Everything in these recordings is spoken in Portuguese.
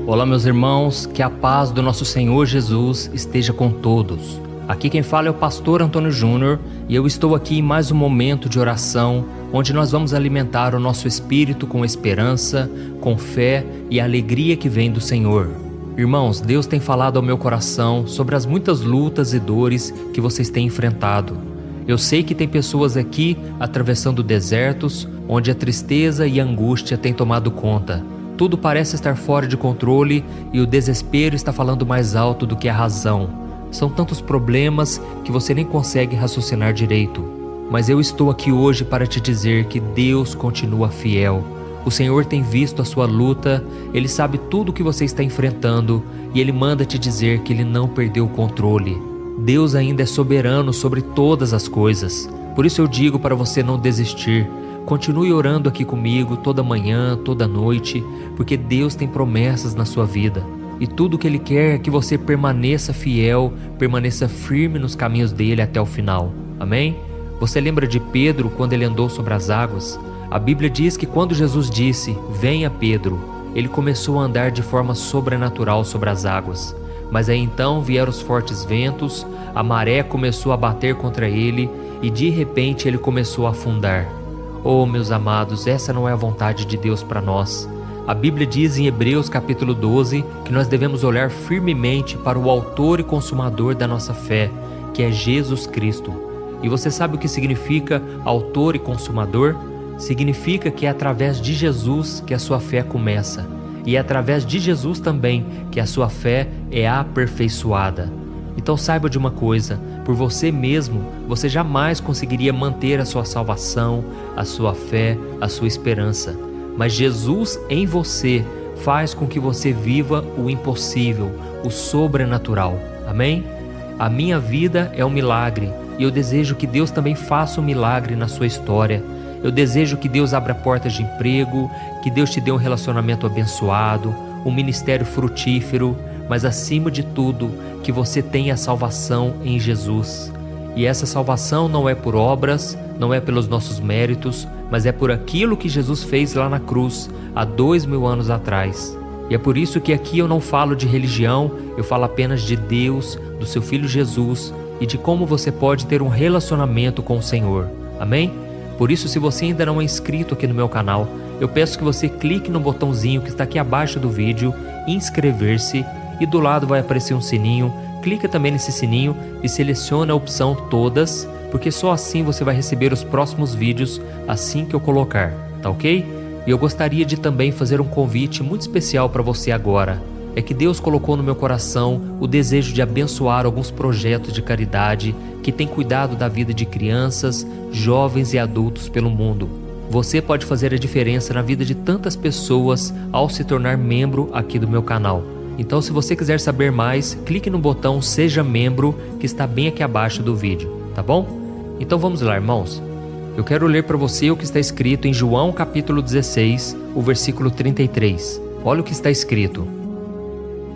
Olá, meus irmãos, que a paz do nosso Senhor Jesus esteja com todos. Aqui quem fala é o pastor Antônio Júnior e eu estou aqui em mais um momento de oração, onde nós vamos alimentar o nosso espírito com esperança, com fé e alegria que vem do Senhor. Irmãos, Deus tem falado ao meu coração sobre as muitas lutas e dores que vocês têm enfrentado. Eu sei que tem pessoas aqui atravessando desertos, onde a tristeza e a angústia têm tomado conta. Tudo parece estar fora de controle e o desespero está falando mais alto do que a razão. São tantos problemas que você nem consegue raciocinar direito. Mas eu estou aqui hoje para te dizer que Deus continua fiel. O Senhor tem visto a sua luta, Ele sabe tudo o que você está enfrentando e Ele manda te dizer que Ele não perdeu o controle. Deus ainda é soberano sobre todas as coisas. Por isso eu digo para você não desistir. Continue orando aqui comigo toda manhã, toda noite, porque Deus tem promessas na sua vida. E tudo o que Ele quer é que você permaneça fiel, permaneça firme nos caminhos dEle até o final. Amém? Você lembra de Pedro quando ele andou sobre as águas? A Bíblia diz que quando Jesus disse, venha Pedro, ele começou a andar de forma sobrenatural sobre as águas. Mas aí então vieram os fortes ventos, a maré começou a bater contra ele e de repente ele começou a afundar. Oh, meus amados, essa não é a vontade de Deus para nós. A Bíblia diz em Hebreus capítulo 12 que nós devemos olhar firmemente para o autor e consumador da nossa fé, que é Jesus Cristo. E você sabe o que significa autor e consumador? Significa que é através de Jesus que a sua fé começa. E é através de Jesus também que a sua fé é aperfeiçoada. Então saiba de uma coisa, por você mesmo, você jamais conseguiria manter a sua salvação, a sua fé, a sua esperança. Mas Jesus em você faz com que você viva o impossível, o sobrenatural. Amém? A minha vida é um milagre e eu desejo que Deus também faça um milagre na sua história. Eu desejo que Deus abra portas de emprego, que Deus te dê um relacionamento abençoado, um ministério frutífero, mas acima de tudo, que você tenha salvação em Jesus. E essa salvação não é por obras, não é pelos nossos méritos, mas é por aquilo que Jesus fez lá na cruz, há 2000 anos atrás. E é por isso que aqui eu não falo de religião, eu falo apenas de Deus, do seu Filho Jesus e de como você pode ter um relacionamento com o Senhor. Amém? Por isso, se você ainda não é inscrito aqui no meu canal, eu peço que você clique no botãozinho que está aqui abaixo do vídeo, inscrever-se, e do lado vai aparecer um sininho. Clica também nesse sininho e seleciona a opção todas, porque só assim você vai receber os próximos vídeos assim que eu colocar, tá ok? E eu gostaria de também fazer um convite muito especial para você agora. É que Deus colocou no meu coração o desejo de abençoar alguns projetos de caridade que têm cuidado da vida de crianças, jovens e adultos pelo mundo. Você pode fazer a diferença na vida de tantas pessoas ao se tornar membro aqui do meu canal. Então, se você quiser saber mais, clique no botão Seja Membro, que está bem aqui abaixo do vídeo, tá bom? Então vamos lá, irmãos. Eu quero ler para você o que está escrito em João capítulo 16, o versículo 33. Olha o que está escrito.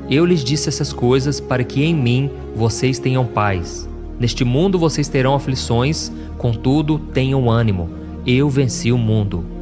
Eu lhes disse essas coisas para que em mim vocês tenham paz. Neste mundo vocês terão aflições, contudo tenham ânimo. Eu venci o mundo.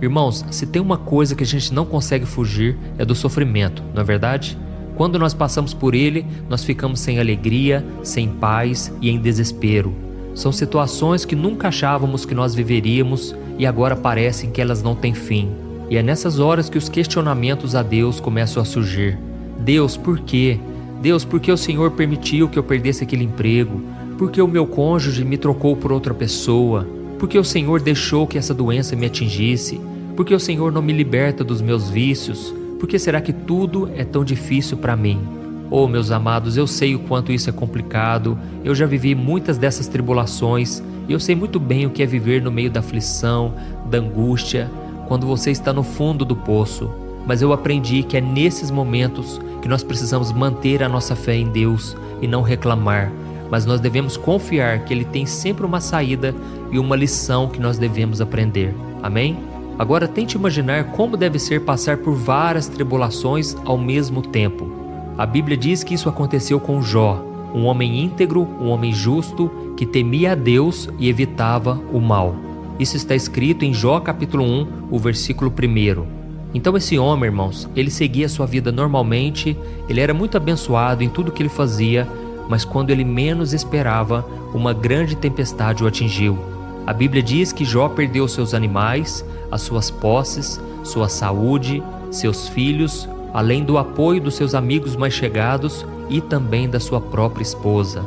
Irmãos, se tem uma coisa que a gente não consegue fugir é do sofrimento, não é verdade? Quando nós passamos por ele, nós ficamos sem alegria, sem paz e em desespero. São situações que nunca achávamos que nós viveríamos e agora parecem que elas não têm fim. E é nessas horas que os questionamentos a Deus começam a surgir. Deus, por quê? Deus, por que o Senhor permitiu que eu perdesse aquele emprego? Por que o meu cônjuge me trocou por outra pessoa? Por que o Senhor deixou que essa doença me atingisse? Por que o Senhor não me liberta dos meus vícios? Por que será que tudo é tão difícil para mim? Oh, meus amados, eu sei o quanto isso é complicado, eu já vivi muitas dessas tribulações e eu sei muito bem o que é viver no meio da aflição, da angústia, quando você está no fundo do poço. Mas eu aprendi que é nesses momentos que nós precisamos manter a nossa fé em Deus e não reclamar, mas nós devemos confiar que Ele tem sempre uma saída e uma lição que nós devemos aprender. Amém? Agora tente imaginar como deve ser passar por várias tribulações ao mesmo tempo. A Bíblia diz que isso aconteceu com Jó, um homem íntegro, um homem justo, que temia a Deus e evitava o mal. Isso está escrito em Jó capítulo 1, o versículo 1. Então esse homem, irmãos, ele seguia sua vida normalmente, ele era muito abençoado em tudo que ele fazia, mas quando ele menos esperava, uma grande tempestade o atingiu. A Bíblia diz que Jó perdeu seus animais, as suas posses, sua saúde, seus filhos, além do apoio dos seus amigos mais chegados e também da sua própria esposa.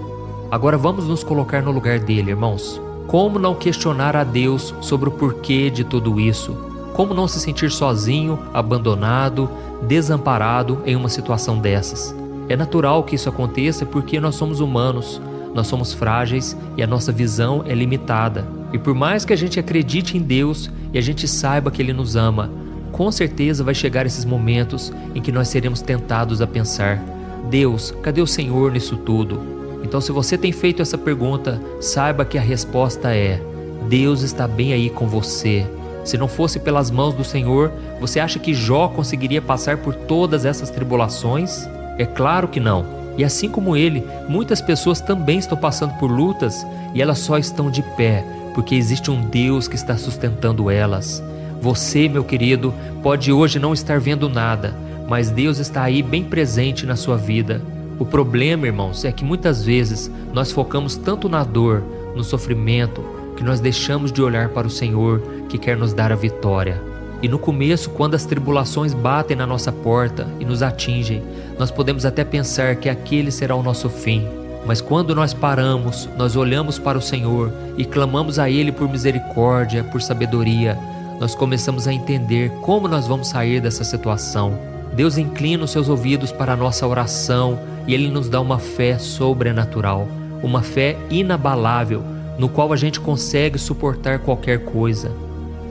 Agora vamos nos colocar no lugar dele, irmãos. Como não questionar a Deus sobre o porquê de tudo isso? Como não se sentir sozinho, abandonado, desamparado em uma situação dessas? É natural que isso aconteça porque nós somos humanos, nós somos frágeis e a nossa visão é limitada. E por mais que a gente acredite em Deus e a gente saiba que Ele nos ama, com certeza vai chegar esses momentos em que nós seremos tentados a pensar: Deus, cadê o Senhor nisso tudo? Então, se você tem feito essa pergunta, saiba que a resposta é: Deus está bem aí com você. Se não fosse pelas mãos do Senhor, você acha que Jó conseguiria passar por todas essas tribulações? É claro que não. E assim como ele, muitas pessoas também estão passando por lutas e elas só estão de pé porque existe um Deus que está sustentando elas. Você, meu querido, pode hoje não estar vendo nada, mas Deus está aí bem presente na sua vida. O problema, irmãos, é que muitas vezes nós focamos tanto na dor, no sofrimento, que nós deixamos de olhar para o Senhor que quer nos dar a vitória. E no começo, quando as tribulações batem na nossa porta e nos atingem, nós podemos até pensar que aquele será o nosso fim. Mas quando nós paramos, nós olhamos para o Senhor e clamamos a Ele por misericórdia, por sabedoria, nós começamos a entender como nós vamos sair dessa situação. Deus inclina os seus ouvidos para a nossa oração e Ele nos dá uma fé sobrenatural, uma fé inabalável, no qual a gente consegue suportar qualquer coisa.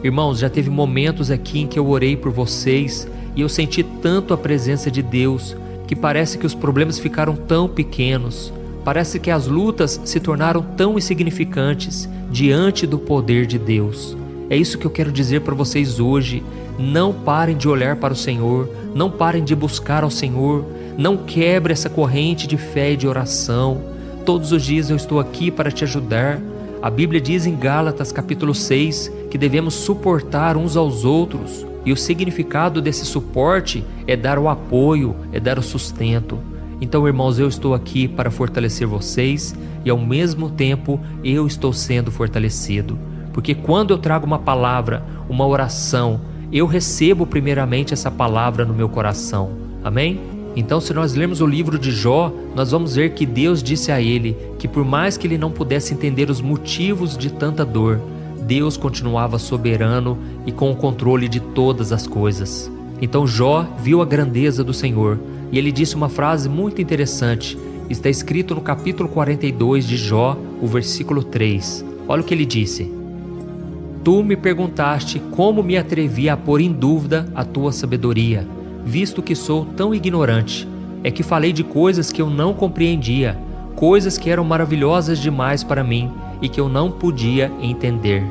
Irmãos, já teve momentos aqui em que eu orei por vocês e eu senti tanto a presença de Deus que parece que os problemas ficaram tão pequenos, parece que as lutas se tornaram tão insignificantes diante do poder de Deus. É isso que eu quero dizer para vocês hoje. Não parem de olhar para o Senhor, não parem de buscar ao Senhor, não quebre essa corrente de fé e de oração. Todos os dias eu estou aqui para te ajudar. A Bíblia diz em Gálatas capítulo 6 que devemos suportar uns aos outros, e o significado desse suporte é dar o apoio, é dar o sustento. Então, irmãos, eu estou aqui para fortalecer vocês e ao mesmo tempo eu estou sendo fortalecido, porque quando eu trago uma palavra, uma oração, eu recebo primeiramente essa palavra no meu coração. Amém? Então, se nós lermos o livro de Jó, nós vamos ver que Deus disse a ele que por mais que ele não pudesse entender os motivos de tanta dor, Deus continuava soberano e com o controle de todas as coisas. Então Jó viu a grandeza do Senhor e ele disse uma frase muito interessante. Está escrito no capítulo 42 de Jó, o versículo 3. Olha o que ele disse: Tu me perguntaste como me atrevi a pôr em dúvida a tua sabedoria, visto que sou tão ignorante. É que falei de coisas que eu não compreendia, coisas que eram maravilhosas demais para mim e que eu não podia entender.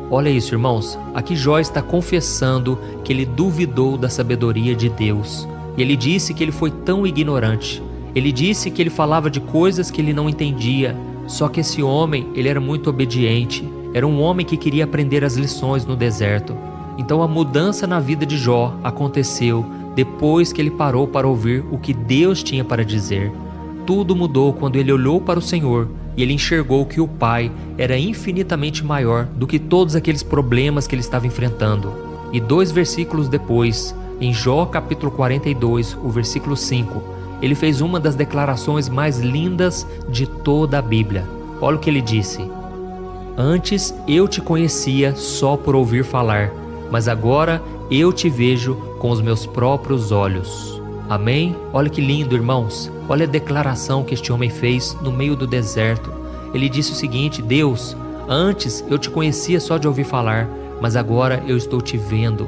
Olha isso, irmãos. Aqui Jó está confessando que ele duvidou da sabedoria de Deus. Ele disse que ele foi tão ignorante. Ele disse que ele falava de coisas que ele não entendia. Só que esse homem, ele era muito obediente. Era um homem que queria aprender as lições no deserto. Então a mudança na vida de Jó aconteceu depois que ele parou para ouvir o que Deus tinha para dizer. Tudo mudou quando ele olhou para o Senhor e ele enxergou que o Pai era infinitamente maior do que todos aqueles problemas que ele estava enfrentando. E 2 versículos depois, em Jó capítulo 42, o versículo 5, ele fez uma das declarações mais lindas de toda a Bíblia. Olha o que ele disse: Antes eu te conhecia só por ouvir falar, mas agora eu te vejo com os meus próprios olhos. Amém? Olha que lindo, irmãos. Olha a declaração que este homem fez no meio do deserto. Ele disse o seguinte: Deus, antes eu te conhecia só de ouvir falar, mas agora eu estou te vendo.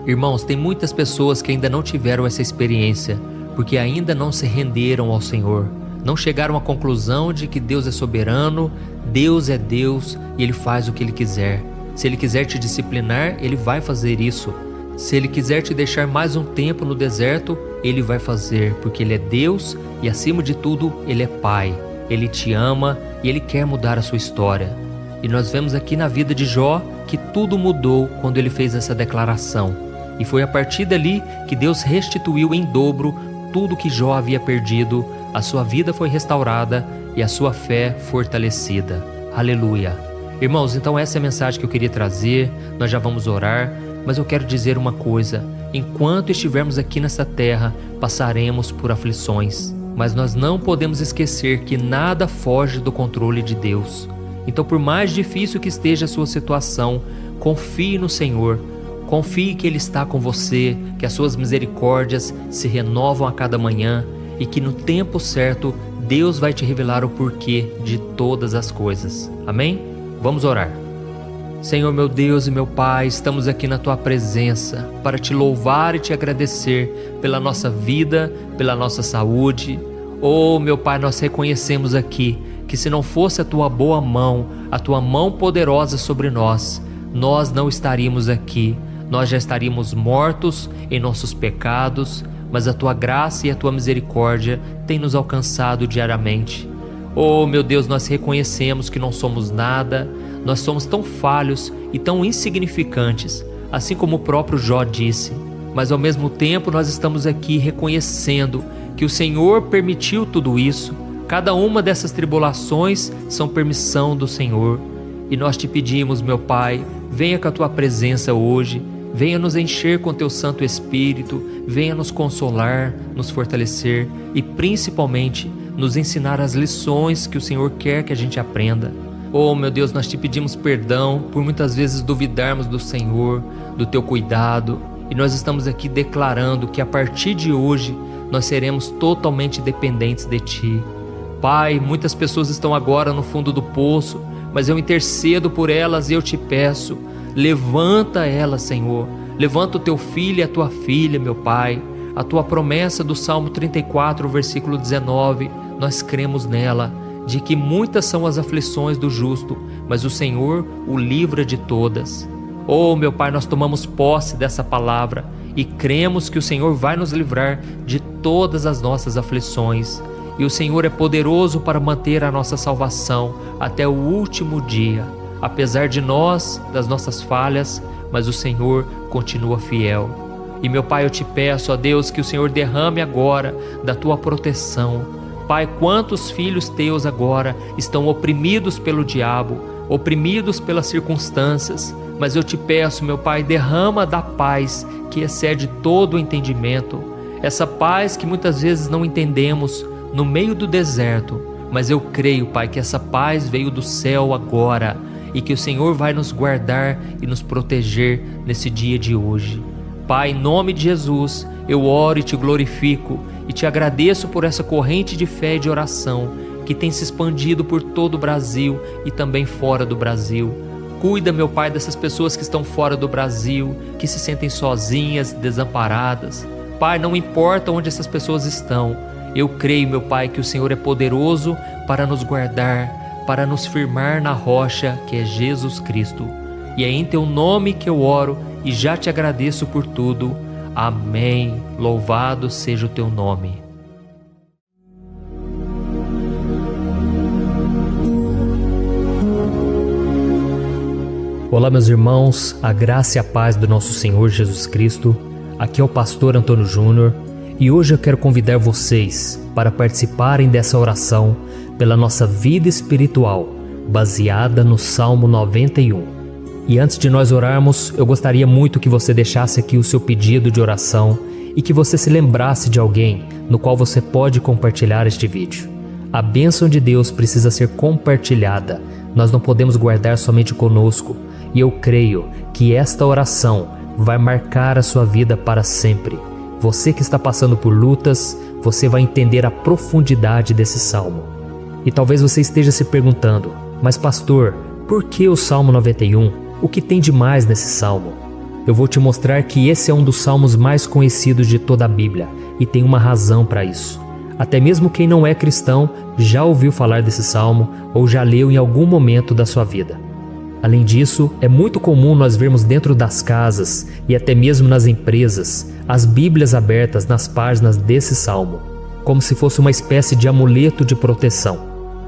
Irmãos, tem muitas pessoas que ainda não tiveram essa experiência, porque ainda não se renderam ao Senhor. Não chegaram à conclusão de que Deus é soberano, Deus é Deus e Ele faz o que Ele quiser. Se Ele quiser te disciplinar, Ele vai fazer isso. Se Ele quiser te deixar mais um tempo no deserto, Ele vai fazer, porque Ele é Deus e, acima de tudo, Ele é Pai. Ele te ama e Ele quer mudar a sua história. E nós vemos aqui na vida de Jó que tudo mudou quando ele fez essa declaração. E foi a partir dali que Deus restituiu em dobro tudo que Jó havia perdido, a sua vida foi restaurada e a sua fé fortalecida. Aleluia! Irmãos, então essa é a mensagem que eu queria trazer, nós já vamos orar, mas eu quero dizer uma coisa: enquanto estivermos aqui nessa terra, passaremos por aflições, mas nós não podemos esquecer que nada foge do controle de Deus. Então, por mais difícil que esteja a sua situação, confie no Senhor, confie que Ele está com você, que as suas misericórdias se renovam a cada manhã e que no tempo certo Deus vai te revelar o porquê de todas as coisas. Amém? Vamos orar. Senhor, meu Deus e meu Pai, estamos aqui na Tua presença para Te louvar e Te agradecer pela nossa vida, pela nossa saúde. Oh, meu Pai, nós reconhecemos aqui que se não fosse a Tua boa mão, a Tua mão poderosa sobre nós, nós não estaríamos aqui. Nós já estaríamos mortos em nossos pecados, mas a Tua graça e a Tua misericórdia têm nos alcançado diariamente. Oh, meu Deus, nós reconhecemos que não somos nada, nós somos tão falhos e tão insignificantes, assim como o próprio Jó disse. Mas ao mesmo tempo nós estamos aqui reconhecendo que o Senhor permitiu tudo isso. Cada uma dessas tribulações são permissão do Senhor. E nós te pedimos, meu Pai, venha com a Tua presença hoje, venha nos encher com Teu Santo Espírito, venha nos consolar, nos fortalecer e principalmente nos ensinar as lições que o Senhor quer que a gente aprenda. Oh, meu Deus, nós te pedimos perdão por muitas vezes duvidarmos do Senhor, do Teu cuidado, e nós estamos aqui declarando que a partir de hoje nós seremos totalmente dependentes de Ti. Pai, muitas pessoas estão agora no fundo do poço, mas eu intercedo por elas e eu te peço, levanta elas, Senhor, levanta o Teu filho e a Tua filha, meu Pai. A Tua promessa do Salmo 34, versículo 19, nós cremos nela, de que muitas são as aflições do justo, mas o Senhor o livra de todas. Oh, meu Pai, nós tomamos posse dessa palavra e cremos que o Senhor vai nos livrar de todas as nossas aflições. E o Senhor é poderoso para manter a nossa salvação até o último dia. Apesar de nós, das nossas falhas, mas o Senhor continua fiel. E meu Pai, eu te peço, ó Deus, que o Senhor derrame agora da Tua proteção. Pai, quantos filhos Teus agora estão oprimidos pelo diabo, oprimidos pelas circunstâncias, mas eu te peço, meu Pai, derrama da paz que excede todo o entendimento, essa paz que muitas vezes não entendemos no meio do deserto, mas eu creio, Pai, que essa paz veio do céu agora e que o Senhor vai nos guardar e nos proteger nesse dia de hoje. Pai, em nome de Jesus, eu oro e te glorifico e te agradeço por essa corrente de fé e de oração que tem se expandido por todo o Brasil e também fora do Brasil. Cuida, meu Pai, dessas pessoas que estão fora do Brasil, que se sentem sozinhas, desamparadas. Pai, não importa onde essas pessoas estão, eu creio, meu Pai, que o Senhor é poderoso para nos guardar, para nos firmar na rocha que é Jesus Cristo. E é em Teu nome que eu oro e já te agradeço por tudo. Amém. Louvado seja o Teu nome. Olá, meus irmãos, a graça e a paz do nosso Senhor Jesus Cristo. Aqui é o pastor Antônio Júnior e hoje eu quero convidar vocês para participarem dessa oração pela nossa vida espiritual, baseada no Salmo 91. E antes de nós orarmos, eu gostaria muito que você deixasse aqui o seu pedido de oração e que você se lembrasse de alguém no qual você pode compartilhar este vídeo. A bênção de Deus precisa ser compartilhada, nós não podemos guardar somente conosco, e eu creio que esta oração vai marcar a sua vida para sempre. Você que está passando por lutas, você vai entender a profundidade desse salmo. E talvez você esteja se perguntando, mas pastor, por que o Salmo 91? O que tem de mais nesse salmo? Eu vou te mostrar que esse é um dos salmos mais conhecidos de toda a Bíblia e tem uma razão para isso. Até mesmo quem não é cristão já ouviu falar desse salmo ou já leu em algum momento da sua vida. Além disso, é muito comum nós vermos dentro das casas e até mesmo nas empresas as Bíblias abertas nas páginas desse salmo, como se fosse uma espécie de amuleto de proteção.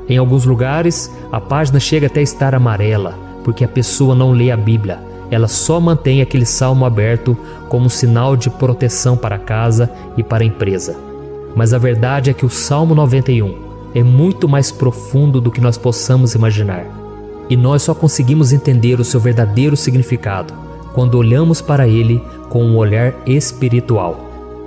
Em alguns lugares, a página chega até a estar amarela, porque a pessoa não lê a Bíblia ela só mantém aquele salmo aberto como um sinal de proteção para a casa e para a empresa. Mas a verdade é que o Salmo 91 é muito mais profundo do que nós possamos imaginar. E nós só conseguimos entender o seu verdadeiro significado quando olhamos para ele com um olhar espiritual.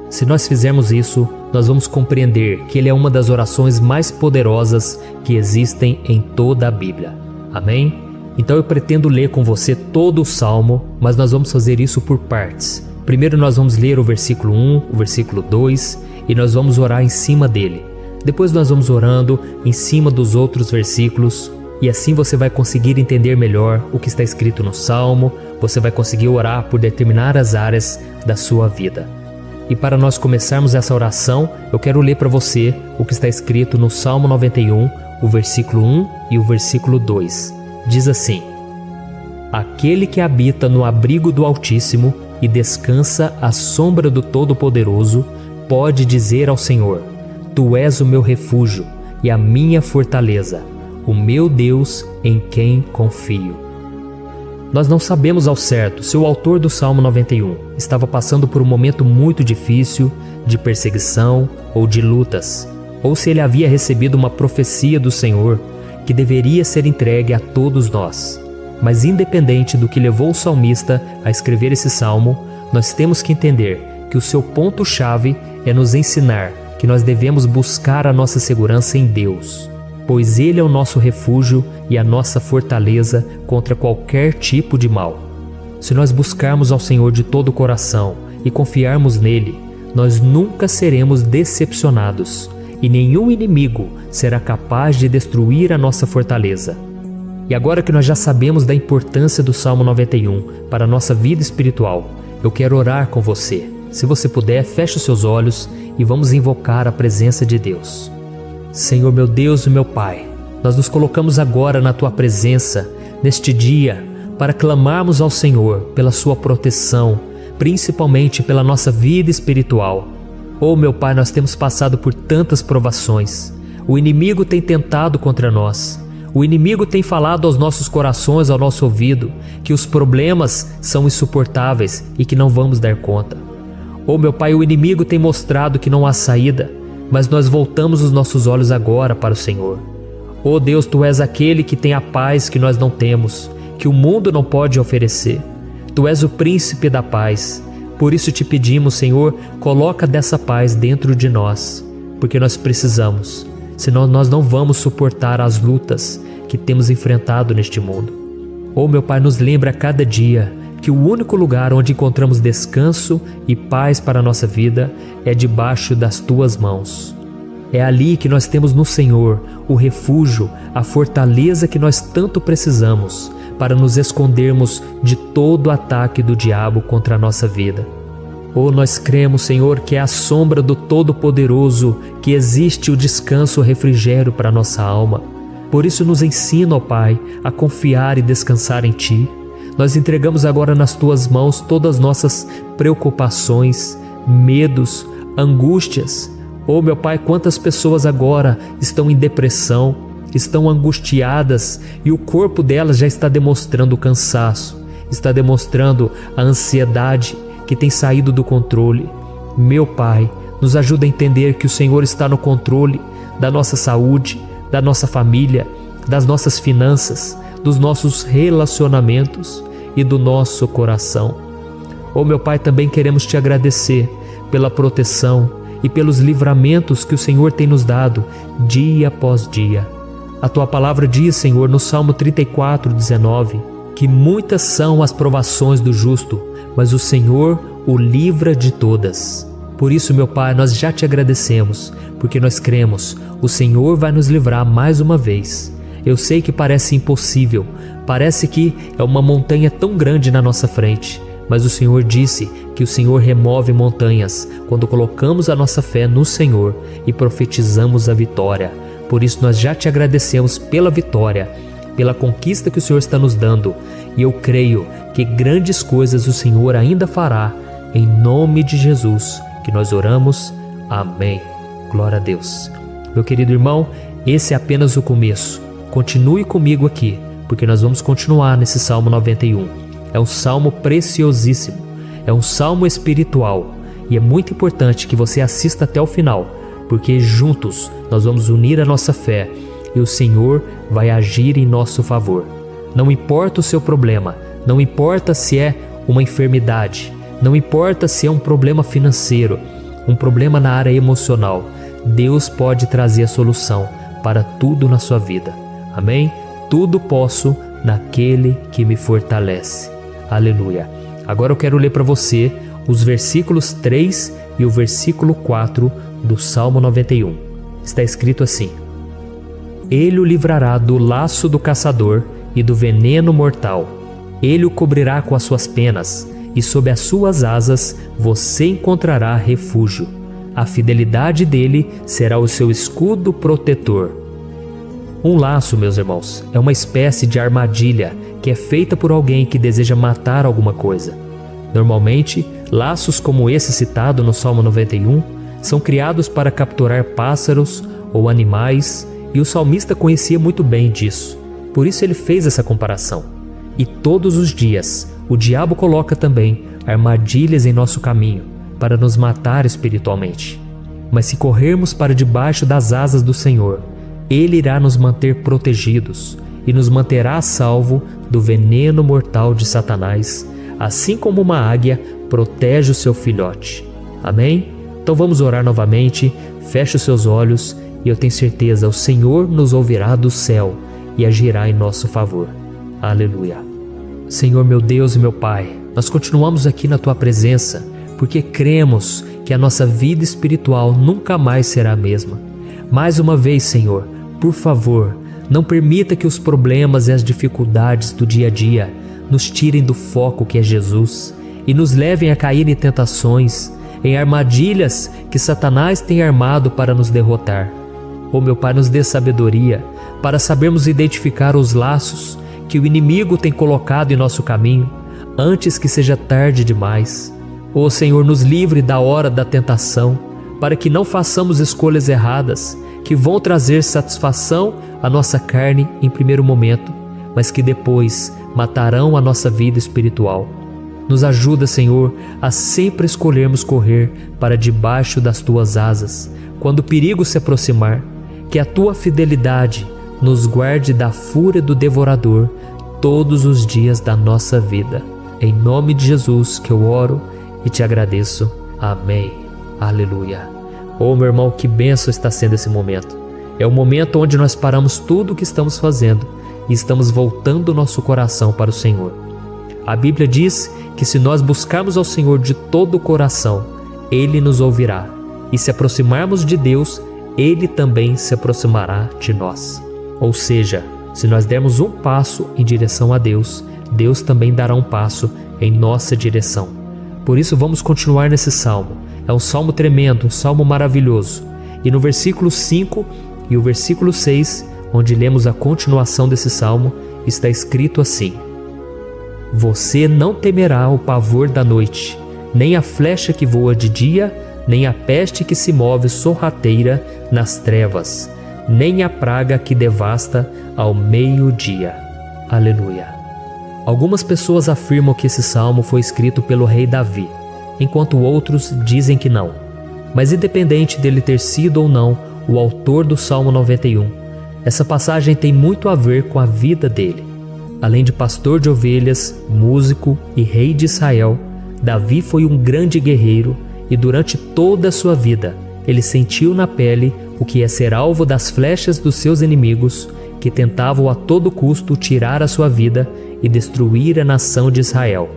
Se nós fizermos isso, nós vamos compreender que ele é uma das orações mais poderosas que existem em toda a Bíblia. Amém? Então eu pretendo ler com você todo o Salmo, mas nós vamos fazer isso por partes. Primeiro nós vamos ler o versículo 1, o versículo 2 e nós vamos orar em cima dele. Depois nós vamos orando em cima dos outros versículos e assim você vai conseguir entender melhor o que está escrito no Salmo, você vai conseguir orar por determinadas áreas da sua vida. E para nós começarmos essa oração, eu quero ler para você o que está escrito no Salmo 91, o versículo 1 e o versículo 2. Diz assim: Aquele que habita no abrigo do Altíssimo e descansa à sombra do Todo-Poderoso, pode dizer ao Senhor: Tu és o meu refúgio e a minha fortaleza, o meu Deus em quem confio. Nós não sabemos ao certo se o autor do Salmo 91 estava passando por um momento muito difícil, de perseguição ou de lutas, ou se ele havia recebido uma profecia do Senhor que deveria ser entregue a todos nós. Mas independente do que levou o salmista a escrever esse salmo, nós temos que entender que o seu ponto-chave é nos ensinar que nós devemos buscar a nossa segurança em Deus, pois Ele é o nosso refúgio e a nossa fortaleza contra qualquer tipo de mal. Se nós buscarmos ao Senhor de todo o coração e confiarmos nele, nós nunca seremos decepcionados e nenhum inimigo será capaz de destruir a nossa fortaleza. E agora que nós já sabemos da importância do Salmo 91 para a nossa vida espiritual, eu quero orar com você. Se você puder, feche os seus olhos e vamos invocar a presença de Deus. Senhor meu Deus e meu Pai, nós nos colocamos agora na Tua presença, neste dia, para clamarmos ao Senhor pela Sua proteção, principalmente pela nossa vida espiritual. Oh meu Pai, nós temos passado por tantas provações. O inimigo tem tentado contra nós. O inimigo tem falado aos nossos corações, ao nosso ouvido, que os problemas são insuportáveis e que não vamos dar conta. Oh meu Pai, o inimigo tem mostrado que não há saída, mas nós voltamos os nossos olhos agora para o Senhor. Oh Deus, Tu és aquele que tem a paz que nós não temos, que o mundo não pode oferecer. Tu és o príncipe da paz. Por isso te pedimos, Senhor, coloca dessa paz dentro de nós, porque nós precisamos, senão nós não vamos suportar as lutas que temos enfrentado neste mundo. Oh meu Pai, nos lembra a cada dia que o único lugar onde encontramos descanso e paz para a nossa vida é debaixo das Tuas mãos. É ali que nós temos no Senhor o refúgio, a fortaleza que nós tanto precisamos para nos escondermos de todo ataque do diabo contra a nossa vida. Oh, nós cremos, Senhor, que é à sombra do Todo-Poderoso que existe o descanso, o refrigério para a nossa alma. Por isso nos ensina, ó Pai, a confiar e descansar em Ti. Nós entregamos agora nas Tuas mãos todas as nossas preocupações, medos, angústias. Oh meu Pai, quantas pessoas agora estão em depressão, estão angustiadas e o corpo delas já está demonstrando o cansaço, está demonstrando a ansiedade que tem saído do controle. Meu Pai, nos ajuda a entender que o Senhor está no controle da nossa saúde, da nossa família, das nossas finanças, dos nossos relacionamentos e do nosso coração. Oh meu Pai, também queremos Te agradecer pela proteção e pelos livramentos que o Senhor tem nos dado dia após dia. A Tua palavra diz, Senhor, no Salmo 34:19, que muitas são as provações do justo, mas o Senhor o livra de todas. Por isso, meu Pai, nós já Te agradecemos, porque nós cremos, o Senhor vai nos livrar mais uma vez. Eu sei que parece impossível, parece que é uma montanha tão grande na nossa frente, mas o Senhor disse que o Senhor remove montanhas quando colocamos a nossa fé no Senhor e profetizamos a vitória. Por isso nós já Te agradecemos pela vitória, pela conquista que o Senhor está nos dando, e eu creio que grandes coisas o Senhor ainda fará, em nome de Jesus, que nós oramos. Amém. Glória a Deus. Meu querido irmão, esse é apenas o começo. Continue comigo aqui, porque nós vamos continuar nesse Salmo 91. É um salmo preciosíssimo, é um salmo espiritual e é muito importante que você assista até o final, porque juntos nós vamos unir a nossa fé e o Senhor vai agir em nosso favor. Não importa o seu problema, não importa se é uma enfermidade, não importa se é um problema financeiro, um problema na área emocional, Deus pode trazer a solução para tudo na sua vida. Amém? Tudo posso naquele que me fortalece. Aleluia. Agora eu quero ler para você os versículos 3 e o versículo 4 do Salmo 91. Está escrito assim: Ele o livrará do laço do caçador e do veneno mortal. Ele o cobrirá com as suas penas, e sob as suas asas você encontrará refúgio. A fidelidade dele será o seu escudo protetor. Um laço, meus irmãos, é uma espécie de armadilha que é feita por alguém que deseja matar alguma coisa. Normalmente, laços como esse citado no Salmo 91 são criados para capturar pássaros ou animais, e o salmista conhecia muito bem disso. Por isso ele fez essa comparação. E todos os dias, o diabo coloca também armadilhas em nosso caminho para nos matar espiritualmente. Mas se corrermos para debaixo das asas do Senhor, Ele irá nos manter protegidos e nos manterá a salvo do veneno mortal de Satanás, assim como uma águia protege o seu filhote. Amém? Então vamos orar novamente, feche os seus olhos e eu tenho certeza, o Senhor nos ouvirá do céu e agirá em nosso favor. Aleluia. Senhor meu Deus e meu Pai, nós continuamos aqui na Tua presença, porque cremos que a nossa vida espiritual nunca mais será a mesma. Mais uma vez, Senhor, por favor, não permita que os problemas e as dificuldades do dia a dia nos tirem do foco que é Jesus e nos levem a cair em tentações, em armadilhas que Satanás tem armado para nos derrotar. Oh meu Pai, nos dê sabedoria para sabermos identificar os laços que o inimigo tem colocado em nosso caminho antes que seja tarde demais. Ó Senhor, nos livre da hora da tentação, para que não façamos escolhas erradas, que vão trazer satisfação à nossa carne em primeiro momento, mas que depois matarão a nossa vida espiritual. Nos ajuda, Senhor, a sempre escolhermos correr para debaixo das Tuas asas, quando o perigo se aproximar, que a Tua fidelidade nos guarde da fúria do devorador todos os dias da nossa vida. Em nome de Jesus que eu oro e te agradeço. Amém. Aleluia. Oh, meu irmão, que bênção está sendo esse momento. É o momento onde nós paramos tudo o que estamos fazendo e estamos voltando o nosso coração para o Senhor. A Bíblia diz que se nós buscarmos ao Senhor de todo o coração, Ele nos ouvirá. E se aproximarmos de Deus, Ele também se aproximará de nós. Ou seja, se nós dermos um passo em direção a Deus, Deus também dará um passo em nossa direção. Por isso vamos continuar nesse salmo. É um salmo tremendo, um salmo maravilhoso. E no versículo 5 e o versículo 6, onde lemos a continuação desse salmo, está escrito assim: Você não temerá o pavor da noite, nem a flecha que voa de dia, nem a peste que se move sorrateira nas trevas, nem a praga que devasta ao meio-dia. Aleluia. Algumas pessoas afirmam que esse salmo foi escrito pelo rei Davi, enquanto outros dizem que não. Mas independente dele ter sido ou não o autor do Salmo 91, essa passagem tem muito a ver com a vida dele. Além de pastor de ovelhas, músico e rei de Israel, Davi foi um grande guerreiro e durante toda a sua vida ele sentiu na pele o que é ser alvo das flechas dos seus inimigos, que tentavam a todo custo tirar a sua vida e destruir a nação de Israel.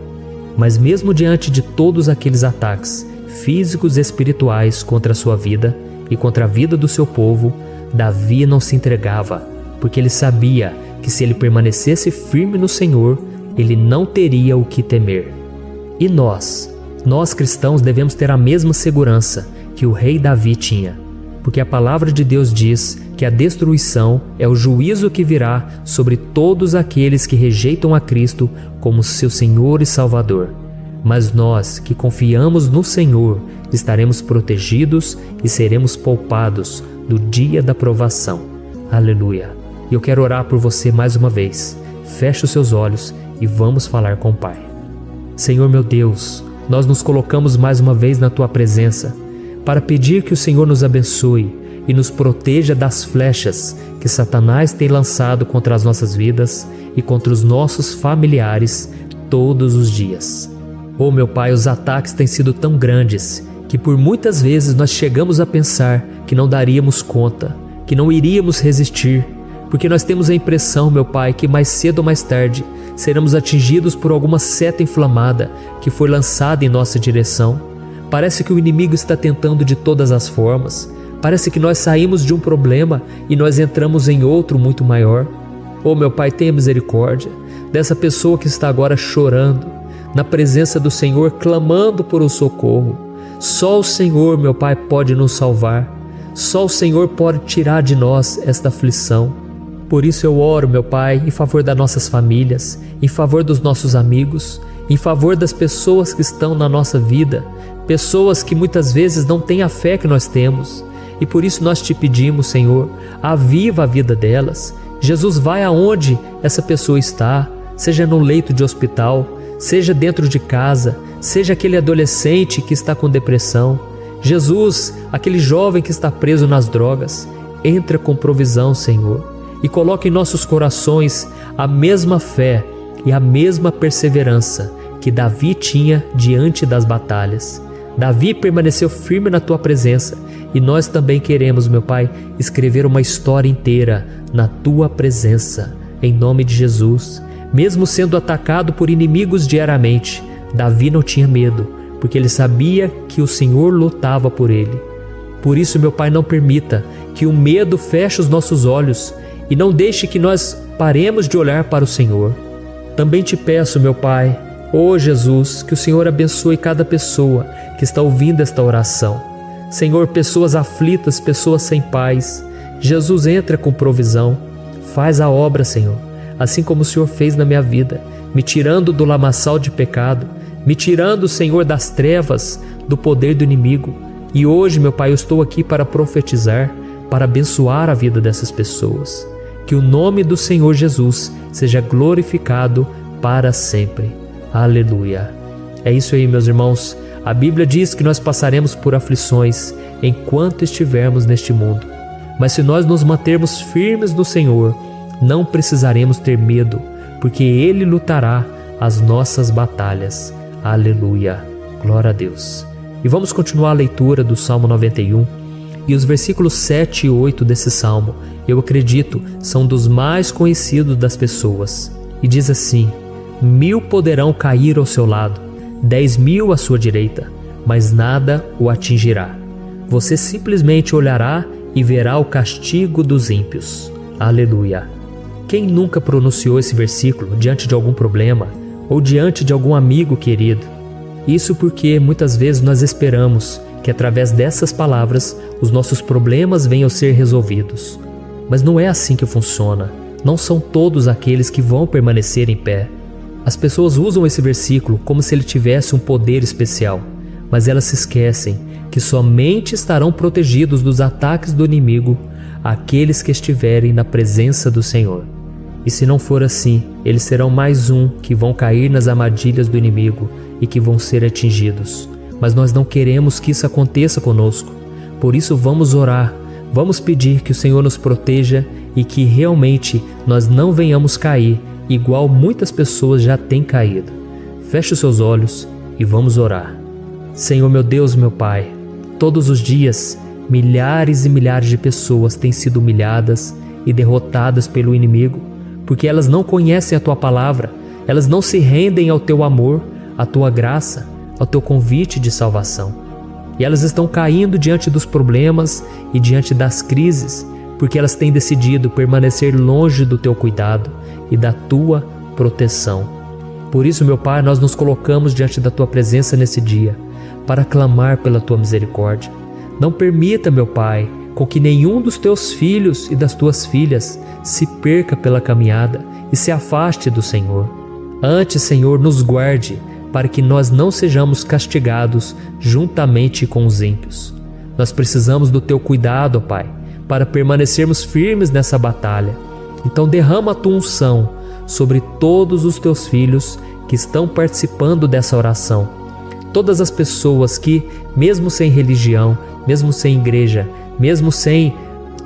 Mas mesmo diante de todos aqueles ataques físicos e espirituais contra a sua vida e contra a vida do seu povo, Davi não se entregava, porque ele sabia que se ele permanecesse firme no Senhor, ele não teria o que temer. E nós cristãos devemos ter a mesma segurança que o rei Davi tinha, porque a palavra de Deus diz que a destruição é o juízo que virá sobre todos aqueles que rejeitam a Cristo como seu Senhor e Salvador. Mas nós que confiamos no Senhor estaremos protegidos e seremos poupados do dia da provação. Aleluia. E eu quero orar por você mais uma vez. Feche os seus olhos e e vamos falar com o Pai. Senhor meu Deus, nós nos colocamos mais uma vez na Tua presença para pedir que o Senhor nos abençoe e nos proteja das flechas que Satanás tem lançado contra as nossas vidas e contra os nossos familiares todos os dias. Oh meu Pai, os ataques têm sido tão grandes que por muitas vezes nós chegamos a pensar que não daríamos conta, que não iríamos resistir, porque nós temos a impressão, meu Pai, que mais cedo ou mais tarde seremos atingidos por alguma seta inflamada que foi lançada em nossa direção. Parece que o inimigo está tentando de todas as formas. Parece que nós saímos de um problema e nós entramos em outro muito maior. Oh meu Pai, tenha misericórdia dessa pessoa que está agora chorando, na presença do Senhor, clamando por um socorro. Só o Senhor, meu Pai, pode nos salvar. Só o Senhor pode tirar de nós esta aflição. Por isso eu oro, meu Pai, em favor das nossas famílias, em favor dos nossos amigos, em favor das pessoas que estão na nossa vida, pessoas que muitas vezes não têm a fé que nós temos. E por isso nós te pedimos, Senhor, aviva a vida delas. Jesus, vai aonde essa pessoa está, seja no leito de hospital, seja dentro de casa, seja aquele adolescente que está com depressão. Jesus, aquele jovem que está preso nas drogas, entra com provisão, Senhor, e coloca em nossos corações a mesma fé e a mesma perseverança que Davi tinha diante das batalhas. Davi permaneceu firme na Tua presença e nós também queremos, meu Pai, escrever uma história inteira na Tua presença, em nome de Jesus. Mesmo sendo atacado por inimigos diariamente, Davi não tinha medo, porque ele sabia que o Senhor lutava por ele. Por isso, meu Pai, não permita que o medo feche os nossos olhos e não deixe que nós paremos de olhar para o Senhor. Também te peço, meu Pai, ó Jesus, que o Senhor abençoe cada pessoa que está ouvindo esta oração. Senhor, pessoas aflitas, pessoas sem paz. Jesus, entra com provisão. Faz a obra, Senhor, assim como o Senhor fez na minha vida, me tirando do lamaçal de pecado, me tirando, Senhor, das trevas, do poder do inimigo. E hoje, meu Pai, eu estou aqui para profetizar, para abençoar a vida dessas pessoas. Que o nome do Senhor Jesus seja glorificado para sempre. Aleluia. É isso aí, meus irmãos. A Bíblia diz que nós passaremos por aflições enquanto estivermos neste mundo. Mas se nós nos mantermos firmes no Senhor, não precisaremos ter medo, porque Ele lutará as nossas batalhas. Aleluia. Glória a Deus. E vamos continuar a leitura do Salmo 91. E os versículos 7 e 8 desse salmo, eu acredito, são dos mais conhecidos das pessoas. E diz assim: 1000 poderão cair ao seu lado, 10.000 à sua direita, mas nada o atingirá. Você simplesmente olhará e verá o castigo dos ímpios. Aleluia. Quem nunca pronunciou esse versículo diante de algum problema ou diante de algum amigo querido? Isso porque muitas vezes nós esperamos que através dessas palavras os nossos problemas venham a ser resolvidos. Mas não é assim que funciona. Não são todos aqueles que vão permanecer em pé. As pessoas usam esse versículo como se ele tivesse um poder especial, mas elas se esquecem que somente estarão protegidos dos ataques do inimigo aqueles que estiverem na presença do Senhor. E se não for assim, eles serão mais um que vão cair nas armadilhas do inimigo e que vão ser atingidos. Mas nós não queremos que isso aconteça conosco. Por isso vamos orar, vamos pedir que o Senhor nos proteja e que realmente nós não venhamos cair igual muitas pessoas já têm caído. Feche os seus olhos e vamos orar. Senhor meu Deus, meu Pai, todos os dias milhares e milhares de pessoas têm sido humilhadas e derrotadas pelo inimigo, porque elas não conhecem a Tua palavra, elas não se rendem ao Teu amor, à Tua graça, ao Teu convite de salvação. E elas estão caindo diante dos problemas e diante das crises, porque elas têm decidido permanecer longe do Teu cuidado e da Tua proteção. Por isso, meu Pai, nós nos colocamos diante da Tua presença nesse dia, para clamar pela Tua misericórdia. Não permita, meu Pai, com que nenhum dos Teus filhos e das Tuas filhas se perca pela caminhada e se afaste do Senhor. Antes, Senhor, nos guarde, para que nós não sejamos castigados juntamente com os ímpios. Nós precisamos do Teu cuidado, ó Pai, para permanecermos firmes nessa batalha. Então derrama a Tua unção sobre todos os teus filhos que estão participando dessa oração. Todas as pessoas que, mesmo sem religião, mesmo sem igreja, mesmo sem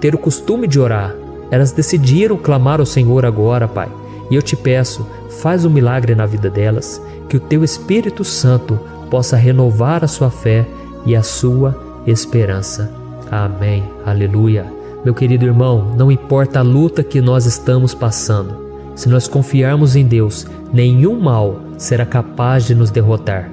ter o costume de orar, elas decidiram clamar ao Senhor agora, Pai. E eu te peço, faz um milagre na vida delas, que o teu Espírito Santo possa renovar a sua fé e a sua esperança. Amém. Aleluia. Meu querido irmão, não importa a luta que nós estamos passando, se nós confiarmos em Deus, nenhum mal será capaz de nos derrotar.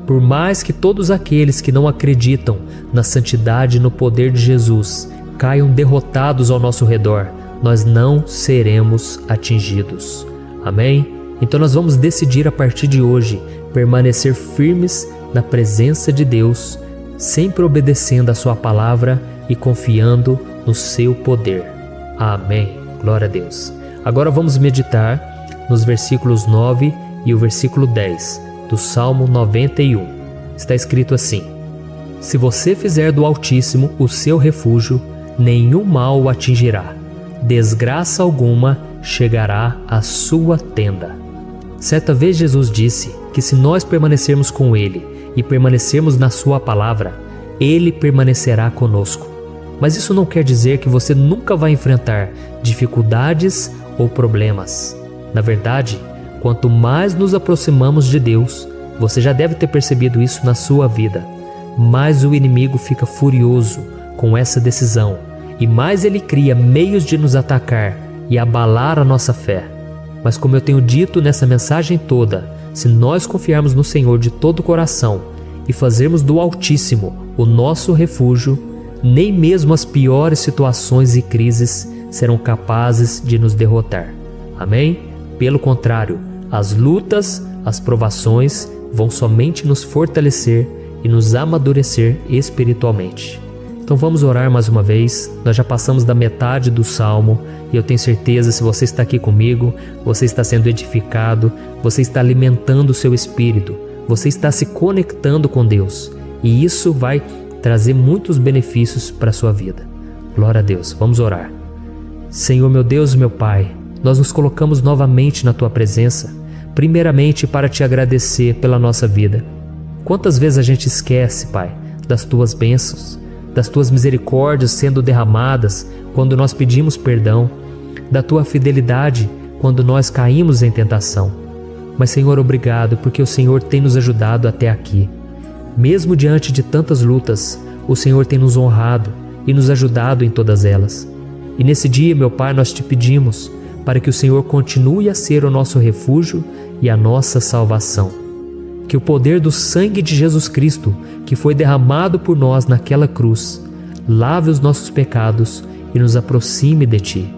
Por mais que todos aqueles que não acreditam na santidade e no poder de Jesus caiam derrotados ao nosso redor, nós não seremos atingidos. Amém? Então nós vamos decidir a partir de hoje permanecer firmes na presença de Deus, sempre obedecendo a sua palavra e confiando no seu poder. Amém. Glória a Deus. Agora vamos meditar nos versículos 9 e o versículo 10 do Salmo 91. Está escrito assim: Se você fizer do Altíssimo o seu refúgio, nenhum mal o atingirá, desgraça alguma chegará à sua tenda. Certa vez Jesus disse que se nós permanecermos com Ele e permanecermos na sua palavra, Ele permanecerá conosco. Mas isso não quer dizer que você nunca vai enfrentar dificuldades ou problemas. Na verdade, quanto mais nos aproximamos de Deus, você já deve ter percebido isso na sua vida, mais o inimigo fica furioso com essa decisão e mais ele cria meios de nos atacar e abalar a nossa fé. Mas como eu tenho dito nessa mensagem toda, se nós confiarmos no Senhor de todo o coração e fazermos do Altíssimo o nosso refúgio, nem mesmo as piores situações e crises serão capazes de nos derrotar. Amém? Pelo contrário, as lutas, as provações vão somente nos fortalecer e nos amadurecer espiritualmente. Então vamos orar mais uma vez. Nós já passamos da metade do Salmo e eu tenho certeza, se você está aqui comigo, você está sendo edificado, você está alimentando o seu espírito, você está se conectando com Deus e isso vai trazer muitos benefícios para a sua vida. Glória a Deus. Vamos orar. Senhor, meu Deus e meu Pai, nós nos colocamos novamente na Tua presença, primeiramente para Te agradecer pela nossa vida. Quantas vezes a gente esquece, Pai, das Tuas bênçãos, das Tuas misericórdias sendo derramadas quando nós pedimos perdão, da Tua fidelidade quando nós caímos em tentação. Mas, Senhor, obrigado, porque o Senhor tem nos ajudado até aqui. Mesmo diante de tantas lutas, o Senhor tem nos honrado e nos ajudado em todas elas. E nesse dia, meu Pai, nós Te pedimos para que o Senhor continue a ser o nosso refúgio e a nossa salvação. Que o poder do sangue de Jesus Cristo, que foi derramado por nós naquela cruz, lave os nossos pecados e nos aproxime de Ti.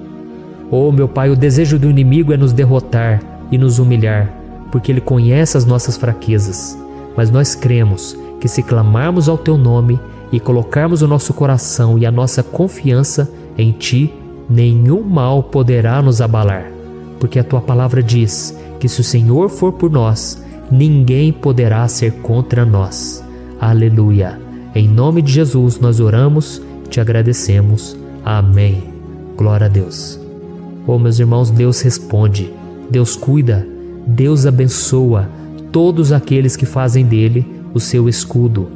Oh, meu Pai, o desejo do inimigo é nos derrotar e nos humilhar, porque ele conhece as nossas fraquezas. Mas nós cremos que se clamarmos ao Teu nome e colocarmos o nosso coração e a nossa confiança em Ti, nenhum mal poderá nos abalar, porque a Tua palavra diz que se o Senhor for por nós, ninguém poderá ser contra nós. Aleluia! Em nome de Jesus nós oramos, Te agradecemos. Amém. Glória a Deus. Oh, meus irmãos, Deus responde, Deus cuida, Deus abençoa todos aqueles que fazem dele o seu escudo.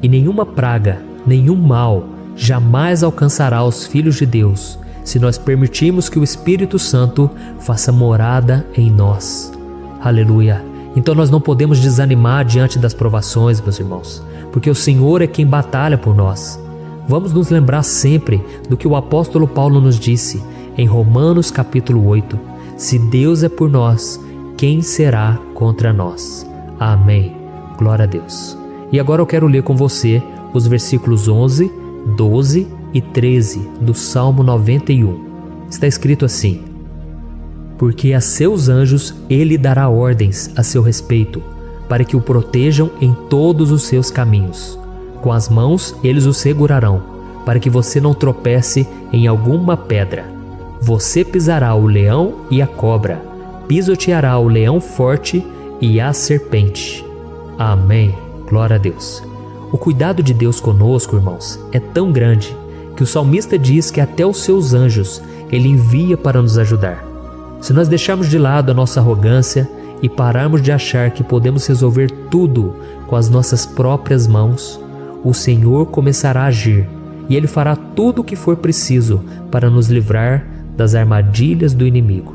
E nenhuma praga, nenhum mal jamais alcançará os filhos de Deus, se nós permitirmos que o Espírito Santo faça morada em nós. Aleluia! Então nós não podemos desanimar diante das provações, meus irmãos, porque o Senhor é quem batalha por nós. Vamos nos lembrar sempre do que o apóstolo Paulo nos disse em Romanos capítulo 8. Se Deus é por nós, quem será contra nós? Amém. Glória a Deus. E agora eu quero ler com você os versículos 11, 12 e 13 do Salmo 91. Está escrito assim: Porque a seus anjos ele dará ordens a seu respeito, para que o protejam em todos os seus caminhos. Com as mãos eles o segurarão, para que você não tropece em alguma pedra. Você pisará o leão e a cobra, pisoteará o leão forte e a serpente. Amém. Glória a Deus. O cuidado de Deus conosco, irmãos, é tão grande que o salmista diz que até os seus anjos ele envia para nos ajudar. Se nós deixarmos de lado a nossa arrogância e pararmos de achar que podemos resolver tudo com as nossas próprias mãos, o Senhor começará a agir e Ele fará tudo o que for preciso para nos livrar das armadilhas do inimigo.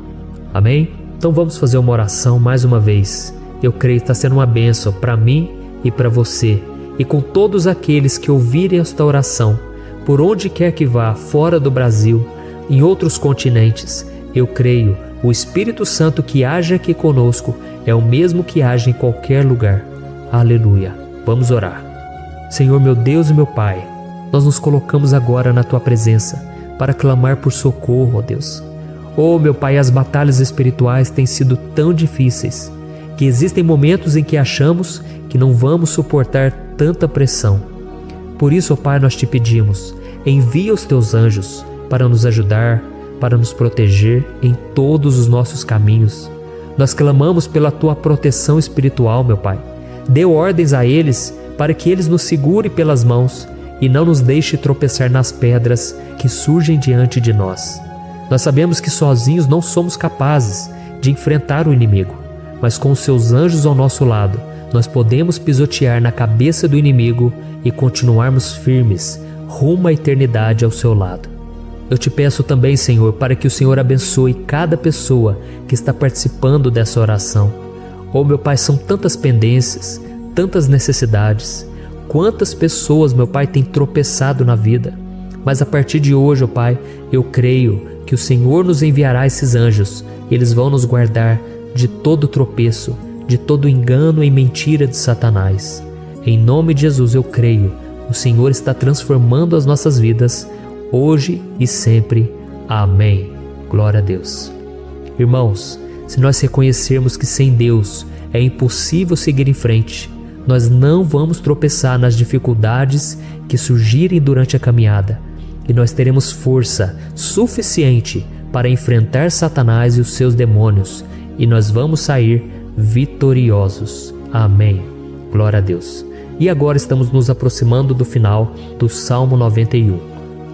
Amém? Então vamos fazer uma oração mais uma vez. Eu creio que está sendo uma bênção para mim e para você, e com todos aqueles que ouvirem esta oração, por onde quer que vá, fora do Brasil, em outros continentes. Eu creio, o Espírito Santo que age aqui conosco é o mesmo que age em qualquer lugar. Aleluia. Vamos orar. Senhor, meu Deus e meu Pai, nós nos colocamos agora na Tua presença para clamar por socorro, ó Deus. Oh, meu Pai, as batalhas espirituais têm sido tão difíceis que existem momentos em que achamos que não vamos suportar tanta pressão. Por isso, ó Pai, nós te pedimos, envia os Teus anjos para nos ajudar, para nos proteger em todos os nossos caminhos. Nós clamamos pela Tua proteção espiritual, meu Pai. Dê ordens a eles para que eles nos segurem pelas mãos e não nos deixe tropeçar nas pedras que surgem diante de nós. Nós sabemos que sozinhos não somos capazes de enfrentar o inimigo, mas com os Seus anjos ao nosso lado, nós podemos pisotear na cabeça do inimigo e continuarmos firmes rumo à eternidade ao Seu lado. Eu te peço também, Senhor, para que o Senhor abençoe cada pessoa que está participando dessa oração. Oh, meu Pai, são tantas pendências, tantas necessidades. Quantas pessoas, meu Pai, têm tropeçado na vida. Mas a partir de hoje, ó Pai, eu creio que o Senhor nos enviará esses anjos. Eles vão nos guardar de todo tropeço, de todo engano e mentira de Satanás. Em nome de Jesus eu creio, o Senhor está transformando as nossas vidas, hoje e sempre. Amém. Glória a Deus. Irmãos, se nós reconhecermos que sem Deus é impossível seguir em frente, nós não vamos tropeçar nas dificuldades que surgirem durante a caminhada, e nós teremos força suficiente para enfrentar Satanás e os seus demônios, e nós vamos sair vitoriosos. Amém. Glória a Deus. E agora estamos nos aproximando do final do Salmo 91.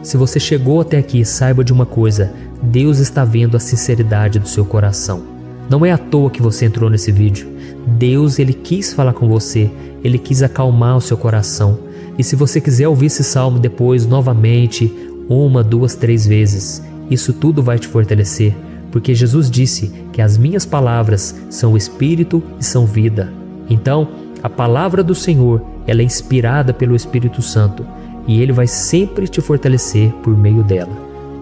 Se você chegou até aqui, saiba de uma coisa: Deus está vendo a sinceridade do seu coração. Não é à toa que você entrou nesse vídeo. Deus, Ele quis falar com você, Ele quis acalmar o seu coração. E se você quiser ouvir esse salmo depois, novamente, 1, 2, 3 vezes, isso tudo vai te fortalecer, porque Jesus disse que as minhas palavras são espírito e são vida. Então, a palavra do Senhor, ela é inspirada pelo Espírito Santo, e Ele vai sempre te fortalecer por meio dela.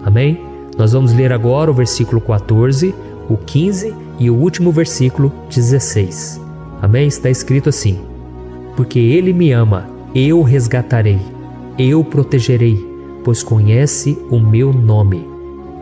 Amém? Nós vamos ler agora o versículo 14, o 15 e o último versículo 16. Amém? Está escrito assim: porque Ele me ama, eu o resgatarei, eu o protegerei, pois conhece o meu nome.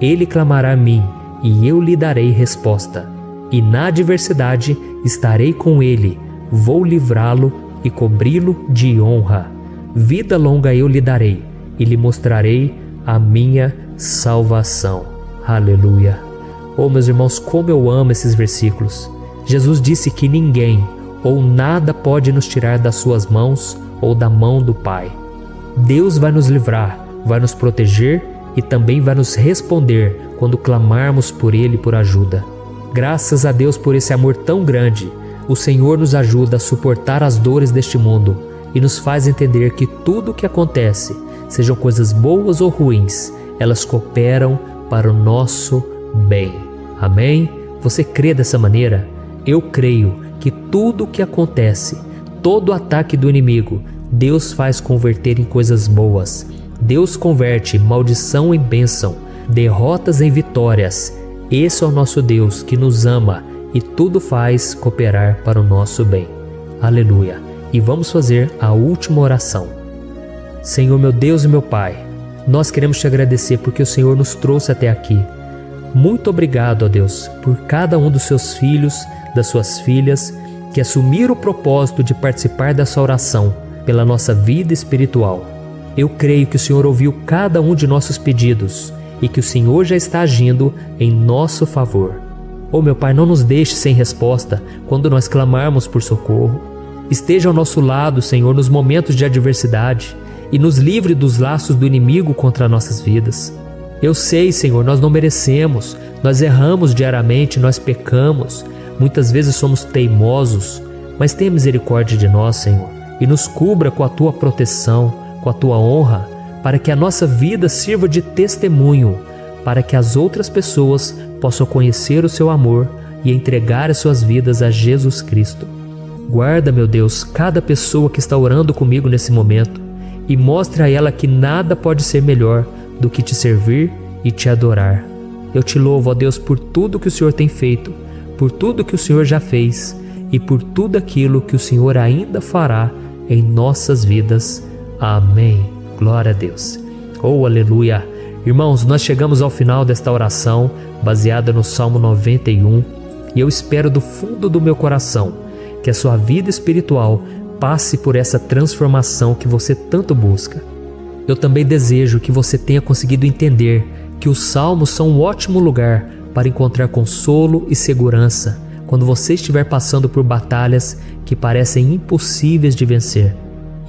Ele clamará a mim, e eu lhe darei resposta. E na adversidade estarei com ele, vou livrá-lo e cobri-lo de honra. Vida longa eu lhe darei, e lhe mostrarei a minha salvação. Aleluia. Oh, meus irmãos, como eu amo esses versículos. Jesus disse que ninguém ou nada pode nos tirar das suas mãos ou da mão do Pai. Deus vai nos livrar, vai nos proteger e também vai nos responder quando clamarmos por Ele por ajuda. Graças a Deus por esse amor tão grande, o Senhor nos ajuda a suportar as dores deste mundo e nos faz entender que tudo o que acontece, sejam coisas boas ou ruins, elas cooperam para o nosso bem. Amém? Você crê dessa maneira? Eu creio que tudo o que acontece, todo ataque do inimigo, Deus faz converter em coisas boas. Deus converte maldição em bênção, derrotas em vitórias. Esse é o nosso Deus que nos ama e tudo faz cooperar para o nosso bem. Aleluia. E vamos fazer a última oração. Senhor, meu Deus e meu Pai, nós queremos te agradecer porque o Senhor nos trouxe até aqui. Muito obrigado, ó Deus, por cada um dos seus filhos, das suas filhas, que assumiram o propósito de participar dessa oração pela nossa vida espiritual. Eu creio que o Senhor ouviu cada um de nossos pedidos e que o Senhor já está agindo em nosso favor. Oh, meu Pai, não nos deixe sem resposta quando nós clamarmos por socorro. Esteja ao nosso lado, Senhor, nos momentos de adversidade e nos livre dos laços do inimigo contra nossas vidas. Eu sei, Senhor, nós não merecemos, nós erramos diariamente, nós pecamos, muitas vezes somos teimosos, mas tenha misericórdia de nós, Senhor, e nos cubra com a Tua proteção, com a Tua honra, para que a nossa vida sirva de testemunho, para que as outras pessoas possam conhecer o Seu amor e entregar as suas vidas a Jesus Cristo. Guarda, meu Deus, cada pessoa que está orando comigo nesse momento e mostre a ela que nada pode ser melhor do que te servir e te adorar. Eu te louvo, ó Deus, por tudo que o Senhor tem feito, por tudo que o Senhor já fez e por tudo aquilo que o Senhor ainda fará em nossas vidas. Amém. Glória a Deus. Oh, aleluia. Irmãos, nós chegamos ao final desta oração baseada no Salmo 91 e eu espero do fundo do meu coração que a sua vida espiritual passe por essa transformação que você tanto busca. Eu também desejo que você tenha conseguido entender que os salmos são um ótimo lugar para encontrar consolo e segurança quando você estiver passando por batalhas que parecem impossíveis de vencer.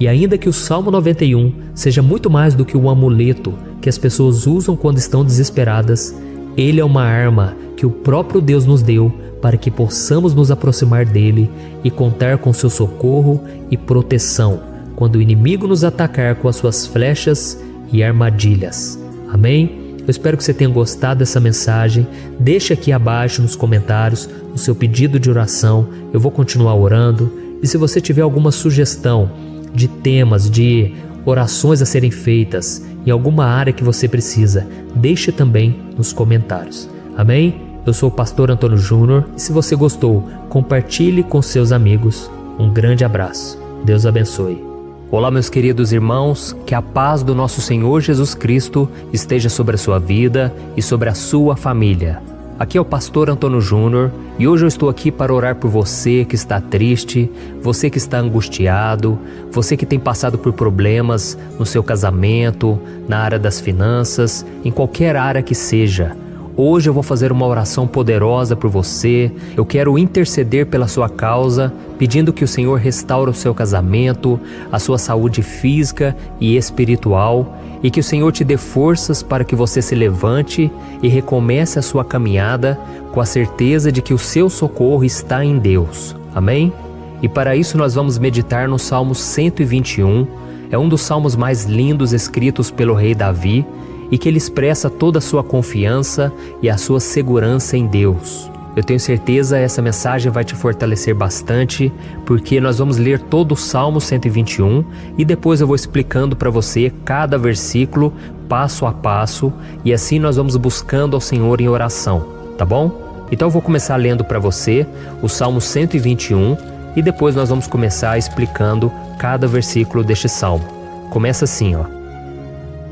E ainda que o Salmo 91 seja muito mais do que um amuleto que as pessoas usam quando estão desesperadas, ele é uma arma que o próprio Deus nos deu para que possamos nos aproximar dele e contar com seu socorro e proteção quando o inimigo nos atacar com as suas flechas e armadilhas. Amém? Eu espero que você tenha gostado dessa mensagem. Deixe aqui abaixo nos comentários o seu pedido de oração. Eu vou continuar orando. E se você tiver alguma sugestão de temas, de orações a serem feitas em alguma área que você precisa, deixe também nos comentários. Amém? Eu sou o pastor Antônio Júnior e se você gostou, compartilhe com seus amigos. Um grande abraço. Deus abençoe. Olá, meus queridos irmãos, que a paz do nosso Senhor Jesus Cristo esteja sobre a sua vida e sobre a sua família. Aqui é o pastor Antônio Júnior e hoje eu estou aqui para orar por você que está triste, você que está angustiado, você que tem passado por problemas no seu casamento, na área das finanças, em qualquer área que seja. Hoje eu vou fazer uma oração poderosa por você. Eu quero interceder pela sua causa, pedindo que o Senhor restaure o seu casamento, a sua saúde física e espiritual, e que o Senhor te dê forças para que você se levante e recomece a sua caminhada com a certeza de que o seu socorro está em Deus. Amém? E para isso nós vamos meditar no Salmo 121. É um dos salmos mais lindos escritos pelo rei Davi, e que ele expressa toda a sua confiança e a sua segurança em Deus. Eu tenho certeza essa mensagem vai te fortalecer bastante, porque nós vamos ler todo o Salmo 121 e depois eu vou explicando para você cada versículo, passo a passo, e assim nós vamos buscando ao Senhor em oração, tá bom? Então eu vou começar lendo para você o Salmo 121 e depois nós vamos começar explicando cada versículo deste salmo. Começa assim, ó.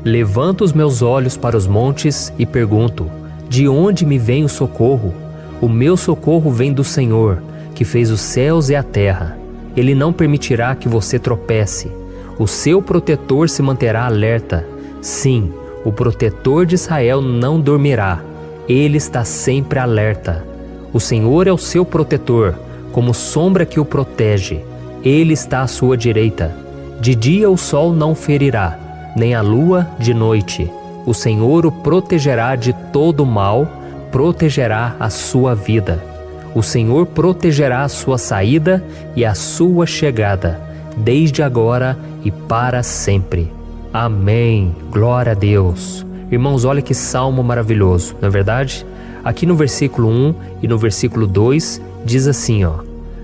Levanto os meus olhos para os montes e pergunto: de onde me vem o socorro? O meu socorro vem do Senhor, que fez os céus e a terra. Ele não permitirá que você tropece. O seu protetor se manterá alerta. Sim, o protetor de Israel não dormirá. Ele está sempre alerta. O Senhor é o seu protetor, como sombra que o protege. Ele está à sua direita. De dia o sol não ferirá, nem a lua de noite. O Senhor o protegerá de todo mal, protegerá a sua vida. O Senhor protegerá a sua saída e a sua chegada, desde agora e para sempre. Amém. Glória a Deus. Irmãos, olha que salmo maravilhoso, não é verdade? Aqui no versículo 1 e no versículo 2 diz assim, ó: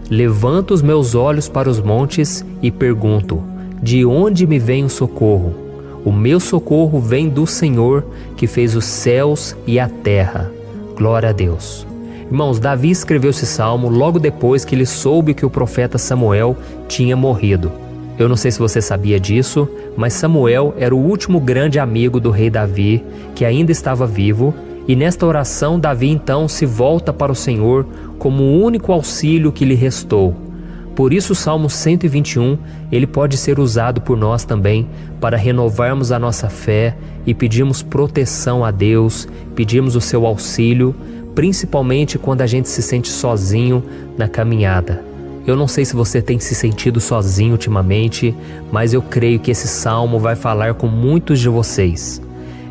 Levanto os meus olhos para os montes e pergunto: de onde me vem o socorro? O meu socorro vem do Senhor, que fez os céus e a terra. Glória a Deus. Irmãos, Davi escreveu esse salmo logo depois que ele soube que o profeta Samuel tinha morrido. Eu não sei se você sabia disso, mas Samuel era o último grande amigo do rei Davi, que ainda estava vivo, e nesta oração Davi então se volta para o Senhor como o único auxílio que lhe restou. Por isso o Salmo 121, ele pode ser usado por nós também para renovarmos a nossa fé e pedirmos proteção a Deus, pedirmos o seu auxílio, principalmente quando a gente se sente sozinho na caminhada. Eu não sei se você tem se sentido sozinho ultimamente, mas eu creio que esse salmo vai falar com muitos de vocês.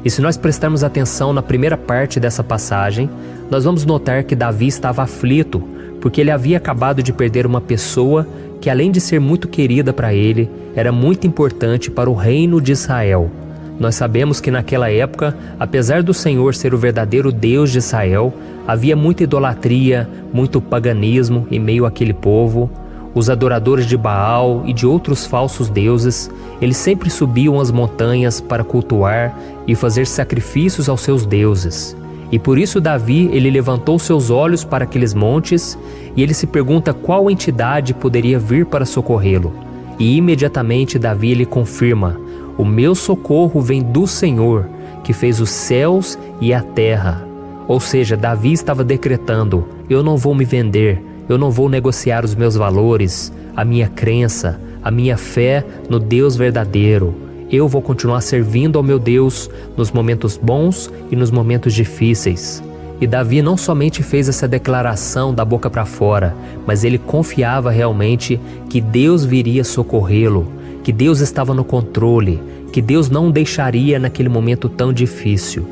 E se nós prestarmos atenção na primeira parte dessa passagem, nós vamos notar que Davi estava aflito, porque ele havia acabado de perder uma pessoa que, além de ser muito querida para ele, era muito importante para o reino de Israel. Nós sabemos que naquela época, apesar do Senhor ser o verdadeiro Deus de Israel, havia muita idolatria, muito paganismo em meio àquele povo. Os adoradores de Baal e de outros falsos deuses, eles sempre subiam as montanhas para cultuar e fazer sacrifícios aos seus deuses. E por isso Davi, ele levantou seus olhos para aqueles montes e ele se pergunta qual entidade poderia vir para socorrê-lo. E imediatamente Davi ele confirma: o meu socorro vem do Senhor, que fez os céus e a terra. Ou seja, Davi estava decretando: eu não vou me vender, eu não vou negociar os meus valores, a minha crença, a minha fé no Deus verdadeiro. Eu vou continuar servindo ao meu Deus nos momentos bons e nos momentos difíceis. E Davi não somente fez essa declaração da boca para fora, mas ele confiava realmente que Deus viria socorrê-lo, que Deus estava no controle, que Deus não o deixaria naquele momento tão difícil.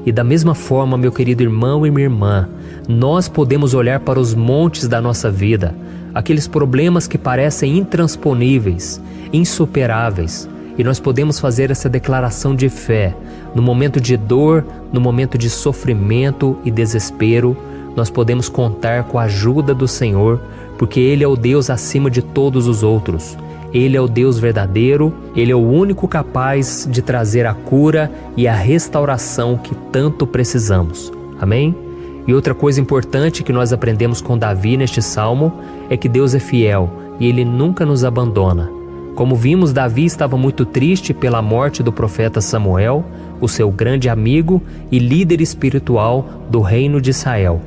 E da mesma forma, meu querido irmão e minha irmã, nós podemos olhar para os montes da nossa vida, aqueles problemas que parecem intransponíveis, insuperáveis, e nós podemos fazer essa declaração de fé. No momento de dor, no momento de sofrimento e desespero, nós podemos contar com a ajuda do Senhor, porque Ele é o Deus acima de todos os outros. Ele é o Deus verdadeiro, Ele é o único capaz de trazer a cura e a restauração que tanto precisamos. Amém? E outra coisa importante que nós aprendemos com Davi neste salmo é que Deus é fiel e Ele nunca nos abandona. Como vimos, Davi estava muito triste pela morte do profeta Samuel, o seu grande amigo e líder espiritual do reino de Israel.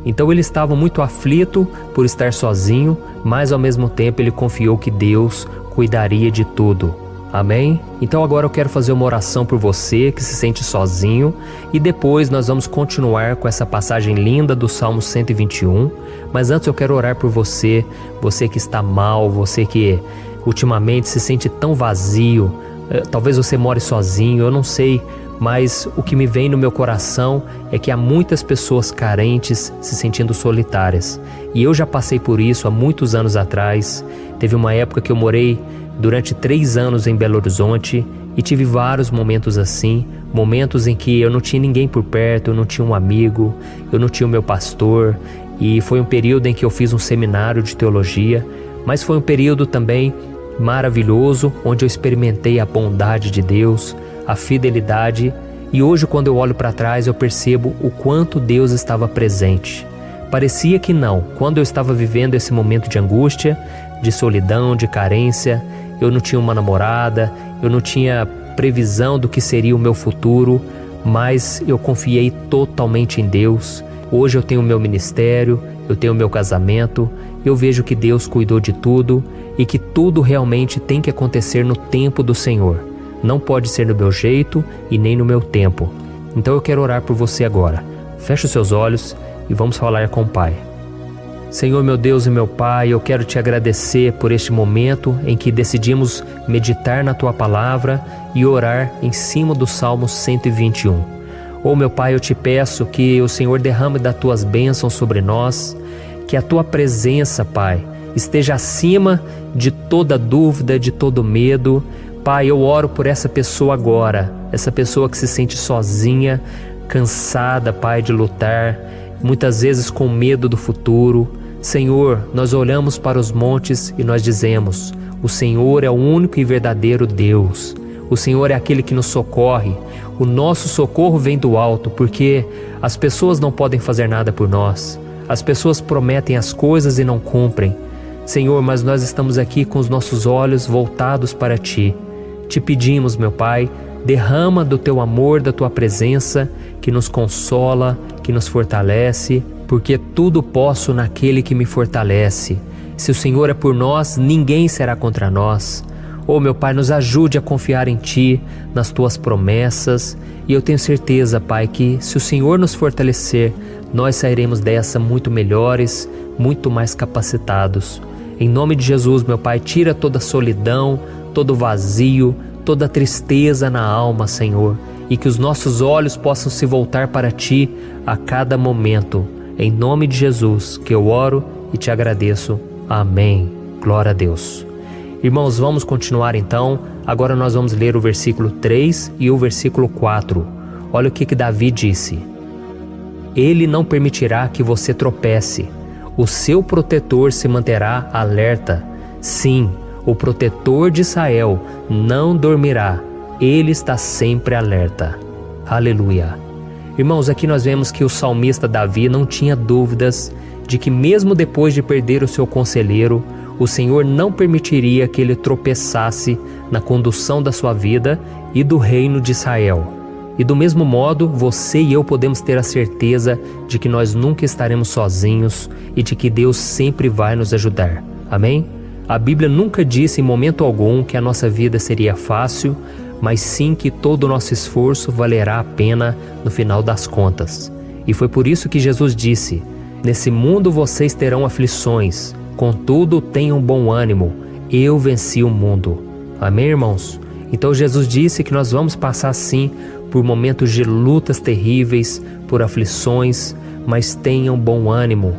Então ele estava muito aflito por estar sozinho, mas ao mesmo tempo ele confiou que Deus cuidaria de tudo. Amém? Então agora eu quero fazer uma oração por você que se sente sozinho e depois nós vamos continuar com essa passagem linda do Salmo 121. Mas antes eu quero orar por você, você que está mal, você que ultimamente se sente tão vazio, talvez você more sozinho, eu não sei, mas o que me vem no meu coração é que há muitas pessoas carentes se sentindo solitárias. E eu já passei por isso há muitos anos atrás. Teve uma época que eu morei durante 3 anos em Belo Horizonte e tive vários momentos assim, momentos em que eu não tinha ninguém por perto, eu não tinha um amigo, eu não tinha o meu pastor, e foi um período em que eu fiz um seminário de teologia, mas foi um período também maravilhoso, onde eu experimentei a bondade de Deus, a fidelidade, e hoje quando eu olho para trás eu percebo o quanto Deus estava presente. Parecia que não, quando eu estava vivendo esse momento de angústia, de solidão, de carência, eu não tinha uma namorada, eu não tinha previsão do que seria o meu futuro, mas eu confiei totalmente em Deus. Hoje eu tenho o meu ministério, eu tenho o meu casamento, eu vejo que Deus cuidou de tudo e que tudo realmente tem que acontecer no tempo do Senhor. Não pode ser no meu jeito e nem no meu tempo. Então eu quero orar por você agora. Feche os seus olhos e vamos falar com o Pai. Senhor, meu Deus e meu Pai, eu quero te agradecer por este momento em que decidimos meditar na Tua Palavra e orar em cima do Salmo 121. Oh, meu Pai, eu te peço que o Senhor derrame das Tuas bênçãos sobre nós, que a Tua presença, Pai, esteja acima de toda dúvida, de todo medo. Pai, eu oro por essa pessoa agora, essa pessoa que se sente sozinha, cansada, Pai, de lutar, muitas vezes com medo do futuro. Senhor, nós olhamos para os montes e nós dizemos: o Senhor é o único e verdadeiro Deus. O Senhor é aquele que nos socorre. O nosso socorro vem do alto, porque as pessoas não podem fazer nada por nós. As pessoas prometem as coisas e não cumprem. Senhor, mas nós estamos aqui com os nossos olhos voltados para Ti. Te pedimos, meu Pai, derrama do Teu amor, da Tua presença, que nos consola, que nos fortalece, porque tudo posso naquele que me fortalece. Se o Senhor é por nós, ninguém será contra nós. Oh, meu Pai, nos ajude a confiar em Ti, nas Tuas promessas, e eu tenho certeza, Pai, que se o Senhor nos fortalecer, nós sairemos dessa muito melhores, muito mais capacitados. Em nome de Jesus, meu Pai, tira toda a solidão, todo o vazio, toda a tristeza na alma, Senhor, e que os nossos olhos possam se voltar para Ti a cada momento. Em nome de Jesus que eu oro e te agradeço. Amém. Glória a Deus. Irmãos, vamos continuar então. Agora nós vamos ler o versículo 3 e o versículo 4. Olha o que Davi disse. Ele não permitirá que você tropece. O seu protetor se manterá alerta. Sim, o protetor de Israel não dormirá. Ele está sempre alerta. Aleluia. Irmãos, aqui nós vemos que o salmista Davi não tinha dúvidas de que mesmo depois de perder o seu conselheiro, o Senhor não permitiria que ele tropeçasse na condução da sua vida e do reino de Israel. E do mesmo modo, você e eu podemos ter a certeza de que nós nunca estaremos sozinhos e de que Deus sempre vai nos ajudar. Amém? A Bíblia nunca disse em momento algum que a nossa vida seria fácil, mas sim que todo o nosso esforço valerá a pena no final das contas. E foi por isso que Jesus disse: nesse mundo vocês terão aflições, contudo tenham bom ânimo, eu venci o mundo. Amém, irmãos? Então Jesus disse que nós vamos passar sim por momentos de lutas terríveis, por aflições, mas tenham bom ânimo.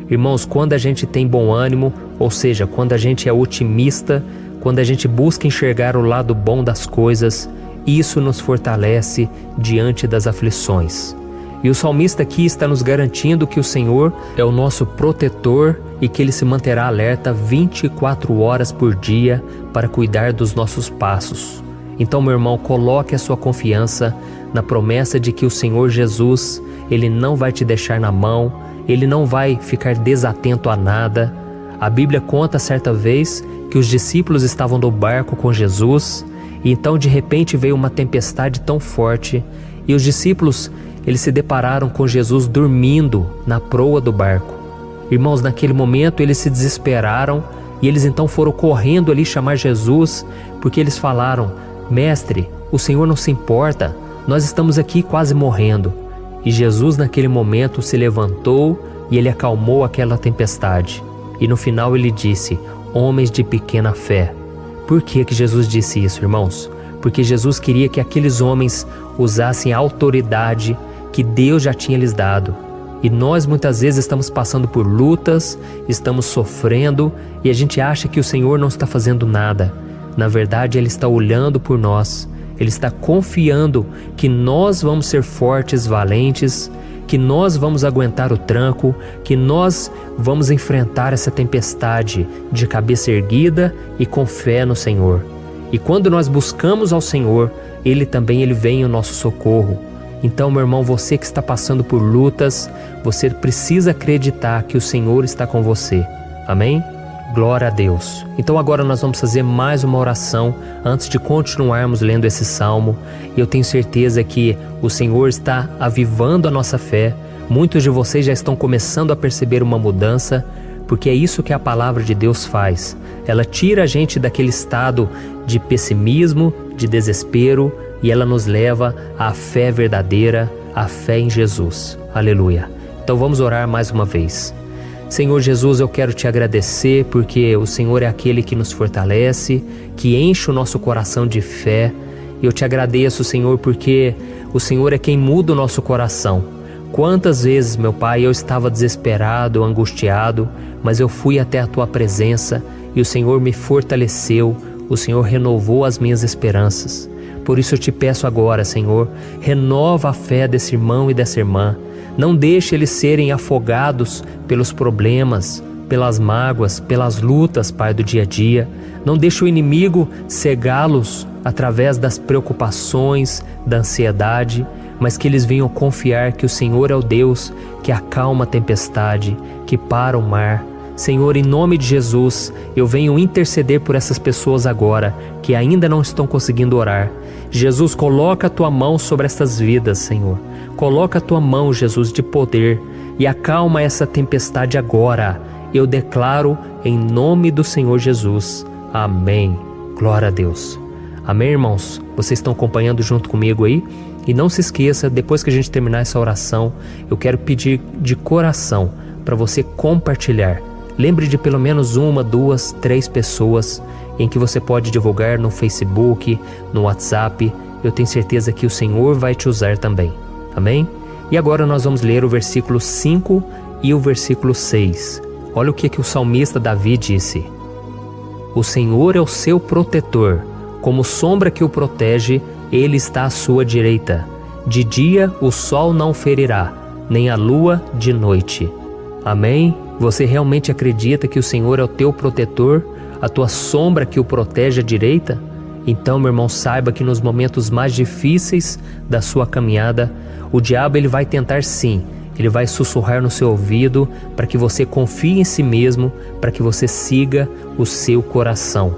Irmãos, quando a gente tem bom ânimo, ou seja, quando a gente é otimista, quando a gente busca enxergar o lado bom das coisas, isso nos fortalece diante das aflições. E o salmista aqui está nos garantindo que o Senhor é o nosso protetor e que Ele se manterá alerta 24 horas por dia para cuidar dos nossos passos. Então, meu irmão, coloque a sua confiança na promessa de que o Senhor Jesus, Ele não vai te deixar na mão, Ele não vai ficar desatento a nada. A Bíblia conta certa vez que os discípulos estavam no barco com Jesus e então de repente veio uma tempestade tão forte e os discípulos, eles se depararam com Jesus dormindo na proa do barco. Irmãos, naquele momento eles se desesperaram e eles então foram correndo ali chamar Jesus, porque eles falaram: Mestre, o Senhor não se importa, nós estamos aqui quase morrendo. E Jesus naquele momento se levantou e Ele acalmou aquela tempestade. E no final Ele disse: homens de pequena fé. Por que Jesus disse isso, irmãos? Porque Jesus queria que aqueles homens usassem a autoridade que Deus já tinha lhes dado. E nós muitas vezes estamos passando por lutas, estamos sofrendo e a gente acha que o Senhor não está fazendo nada. Na verdade, Ele está olhando por nós, Ele está confiando que nós vamos ser fortes, valentes, que nós vamos aguentar o tranco, que nós vamos enfrentar essa tempestade de cabeça erguida e com fé no Senhor. E quando nós buscamos ao Senhor, Ele vem em nosso socorro. Então, meu irmão, você que está passando por lutas, você precisa acreditar que o Senhor está com você. Amém? Glória a Deus. Então agora nós vamos fazer mais uma oração antes de continuarmos lendo esse salmo. E eu tenho certeza que o Senhor está avivando a nossa fé. Muitos de vocês já estão começando a perceber uma mudança, porque é isso que a palavra de Deus faz. Ela tira a gente daquele estado de pessimismo, de desespero, e ela nos leva à fé verdadeira, à fé em Jesus. Aleluia. Então vamos orar mais uma vez. Senhor Jesus, eu quero te agradecer porque o Senhor é aquele que nos fortalece, que enche o nosso coração de fé. Eu te agradeço, Senhor, porque o Senhor é quem muda o nosso coração. Quantas vezes, meu Pai, eu estava desesperado, angustiado, mas eu fui até a Tua presença e o Senhor me fortaleceu, o Senhor renovou as minhas esperanças. Por isso eu te peço agora, Senhor, renova a fé desse irmão e dessa irmã. Não deixe eles serem afogados pelos problemas, pelas mágoas, pelas lutas, Pai, do dia a dia. Não deixe o inimigo cegá-los através das preocupações, da ansiedade, mas que eles venham confiar que o Senhor é o Deus que acalma a tempestade, que para o mar. Senhor, em nome de Jesus, eu venho interceder por essas pessoas agora que ainda não estão conseguindo orar. Jesus, coloca a Tua mão sobre essas vidas, Senhor. Coloca a Tua mão, Jesus, de poder e acalma essa tempestade agora. Eu declaro em nome do Senhor Jesus. Amém. Glória a Deus. Amém, irmãos? Vocês estão acompanhando junto comigo aí? E não se esqueça, depois que a gente terminar essa oração, eu quero pedir de coração para você compartilhar. Lembre de pelo menos 1, 2, 3 pessoas em que você pode divulgar no Facebook, no WhatsApp. eu tenho certeza que o Senhor vai te usar também. Amém? E agora nós vamos ler o versículo 5 e o versículo 6. Olha o que o salmista Davi disse. O Senhor é o seu protetor, como sombra que o protege, ele está à sua direita. De dia o sol não ferirá, nem a lua de noite. Amém? Você realmente acredita que o Senhor é o teu protetor, a tua sombra que o protege à direita? Então, meu irmão, saiba que nos momentos mais difíceis da sua caminhada, o diabo ele vai tentar sim, ele vai sussurrar no seu ouvido para que você confie em si mesmo, para que você siga o seu coração.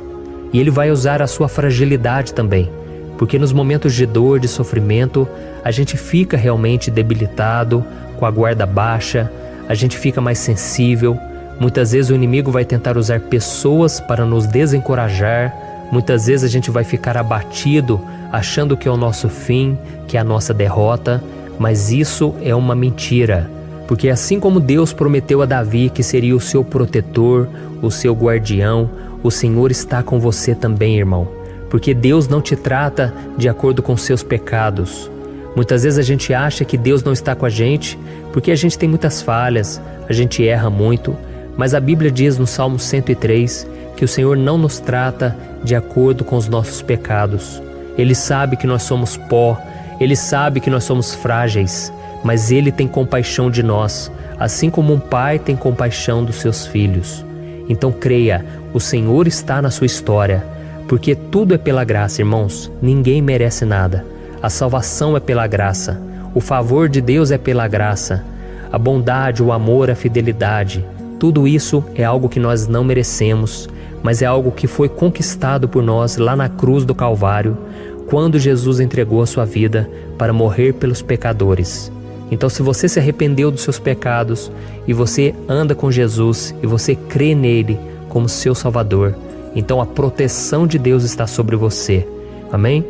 E ele vai usar a sua fragilidade também, porque nos momentos de dor, de sofrimento, a gente fica realmente debilitado, com a guarda baixa, a gente fica mais sensível. Muitas vezes o inimigo vai tentar usar pessoas para nos desencorajar. Muitas vezes a gente vai ficar abatido, achando que é o nosso fim, que é a nossa derrota, mas isso é uma mentira. Porque assim como Deus prometeu a Davi que seria o seu protetor, o seu guardião, o Senhor está com você também, irmão. Porque Deus não te trata de acordo com seus pecados. Muitas vezes a gente acha que Deus não está com a gente, porque a gente tem muitas falhas, a gente erra muito, mas a Bíblia diz no Salmo 103 que o Senhor não nos trata de acordo com os nossos pecados. Ele sabe que nós somos pó, Ele sabe que nós somos frágeis, mas Ele tem compaixão de nós, assim como um pai tem compaixão dos seus filhos. Então creia, o Senhor está na sua história, porque tudo é pela graça, irmãos, ninguém merece nada. A salvação é pela graça, o favor de Deus é pela graça, a bondade, o amor, a fidelidade, tudo isso é algo que nós não merecemos, mas é algo que foi conquistado por nós lá na cruz do Calvário, quando Jesus entregou a sua vida para morrer pelos pecadores. Então, se você se arrependeu dos seus pecados e você anda com Jesus e você crê nele como seu Salvador, então a proteção de Deus está sobre você. Amém?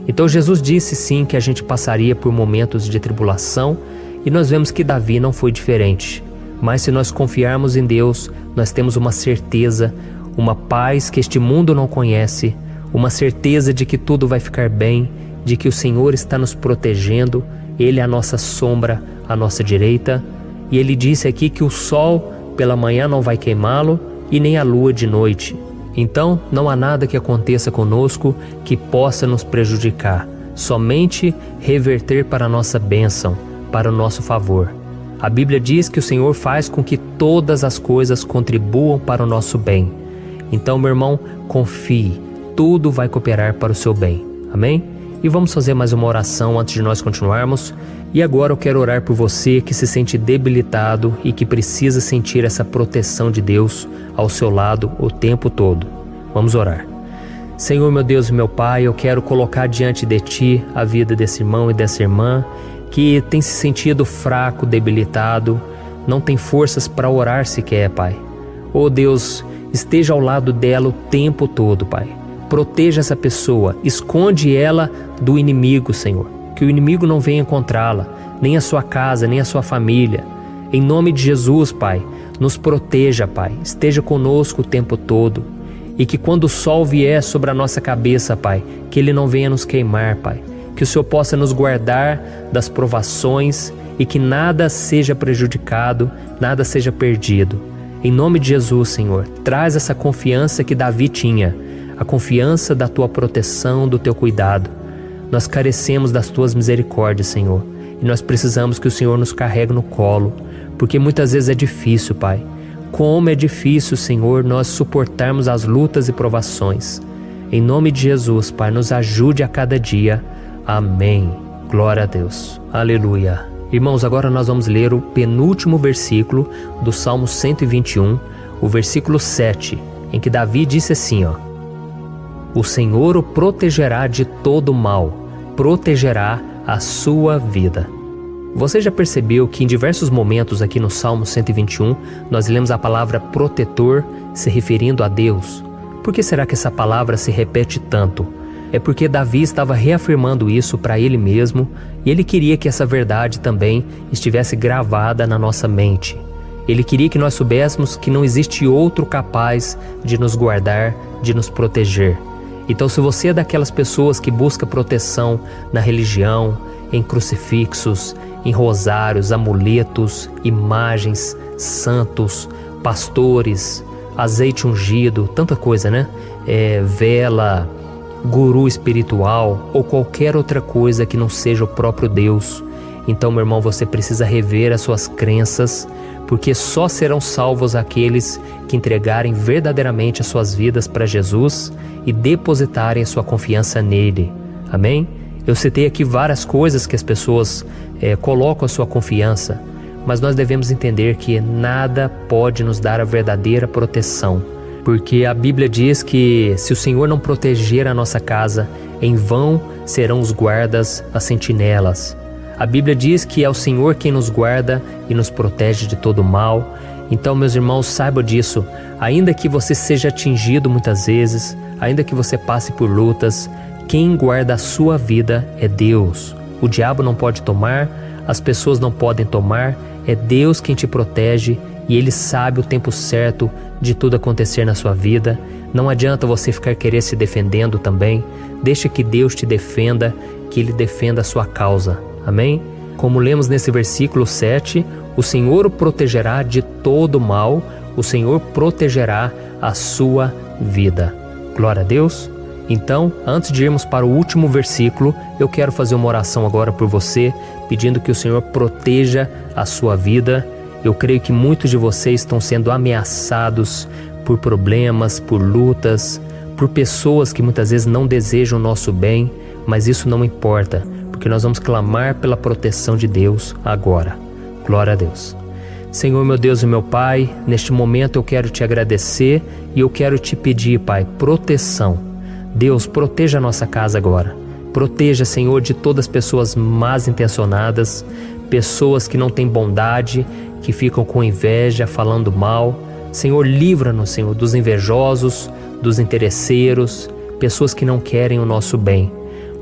Então Jesus disse sim que a gente passaria por momentos de tribulação e nós vemos que Davi não foi diferente. Mas se nós confiarmos em Deus, nós temos uma certeza, uma paz que este mundo não conhece, uma certeza de que tudo vai ficar bem, de que o Senhor está nos protegendo, Ele é a nossa sombra, a nossa direita. E Ele disse aqui que o sol pela manhã não vai queimá-lo e nem a lua de noite. Então, não há nada que aconteça conosco que possa nos prejudicar, somente reverter para a nossa bênção, para o nosso favor. A Bíblia diz que o Senhor faz com que todas as coisas contribuam para o nosso bem. Então, meu irmão, confie, tudo vai cooperar para o seu bem. Amém? E vamos fazer mais uma oração antes de nós continuarmos. E agora eu quero orar por você que se sente debilitado e que precisa sentir essa proteção de Deus ao seu lado o tempo todo. Vamos orar. Senhor, meu Deus e meu Pai, eu quero colocar diante de Ti a vida desse irmão e dessa irmã que tem se sentido fraco, debilitado, não tem forças para orar sequer, Pai. Oh Deus, esteja ao lado dela o tempo todo, Pai. Proteja essa pessoa, esconde ela do inimigo, Senhor. Que o inimigo não venha encontrá-la, nem a sua casa, nem a sua família. Em nome de Jesus, Pai, nos proteja, Pai. Esteja conosco o tempo todo. E que quando o sol vier sobre a nossa cabeça, Pai, que ele não venha nos queimar, Pai. Que o Senhor possa nos guardar das provações e que nada seja prejudicado, nada seja perdido. Em nome de Jesus, Senhor, traz essa confiança que Davi tinha, a confiança da Tua proteção, do Teu cuidado. Nós carecemos das Tuas misericórdias, Senhor, e nós precisamos que o Senhor nos carregue no colo, porque muitas vezes é difícil, Pai. Como é difícil, Senhor, nós suportarmos as lutas e provações. Em nome de Jesus, Pai, nos ajude a cada dia. Amém. Glória a Deus. Aleluia. Irmãos, agora nós vamos ler o penúltimo versículo do Salmo 121, o versículo 7, em que Davi disse assim, O Senhor o protegerá de todo mal, protegerá a sua vida. Você já percebeu que em diversos momentos aqui no Salmo 121, nós lemos a palavra protetor se referindo a Deus? Por que será que essa palavra se repete tanto? É porque Davi estava reafirmando isso para ele mesmo e ele queria que essa verdade também estivesse gravada na nossa mente. Ele queria que nós soubéssemos que não existe outro capaz de nos guardar, de nos proteger. Então, se você é daquelas pessoas que busca proteção na religião, em crucifixos, em rosários, amuletos, imagens, santos, pastores, azeite ungido, tanta coisa, né? Vela, guru espiritual ou qualquer outra coisa que não seja o próprio Deus. Então, meu irmão, você precisa rever as suas crenças, porque só serão salvos aqueles que entregarem verdadeiramente as suas vidas para Jesus e depositarem a sua confiança nele. Amém? Eu citei aqui várias coisas que as pessoas colocam a sua confiança, mas nós devemos entender que nada pode nos dar a verdadeira proteção, porque a Bíblia diz que se o Senhor não proteger a nossa casa, em vão serão os guardas, as sentinelas. A Bíblia diz que é o Senhor quem nos guarda e nos protege de todo mal. Então, meus irmãos, saibam disso. Ainda que você seja atingido muitas vezes, ainda que você passe por lutas, quem guarda a sua vida é Deus. O diabo não pode tomar, as pessoas não podem tomar, é Deus quem te protege e Ele sabe o tempo certo de tudo acontecer na sua vida. Não adianta você ficar querer se defendendo também. Deixa que Deus te defenda, que Ele defenda a sua causa. Amém? Como lemos nesse versículo 7, o Senhor o protegerá de todo mal, o Senhor protegerá a sua vida. Glória a Deus! Então, antes de irmos para o último versículo, eu quero fazer uma oração agora por você, pedindo que o Senhor proteja a sua vida. Eu creio que muitos de vocês estão sendo ameaçados por problemas, por lutas, por pessoas que muitas vezes não desejam o nosso bem, mas isso não importa, porque nós vamos clamar pela proteção de Deus agora. Glória a Deus. Senhor, meu Deus e meu Pai, neste momento eu quero te agradecer e eu quero te pedir, Pai, proteção. Deus, proteja a nossa casa agora. Proteja, Senhor, de todas as pessoas más intencionadas, pessoas que não têm bondade, que ficam com inveja, falando mal. Senhor, livra-nos, Senhor, dos invejosos, dos interesseiros, pessoas que não querem o nosso bem.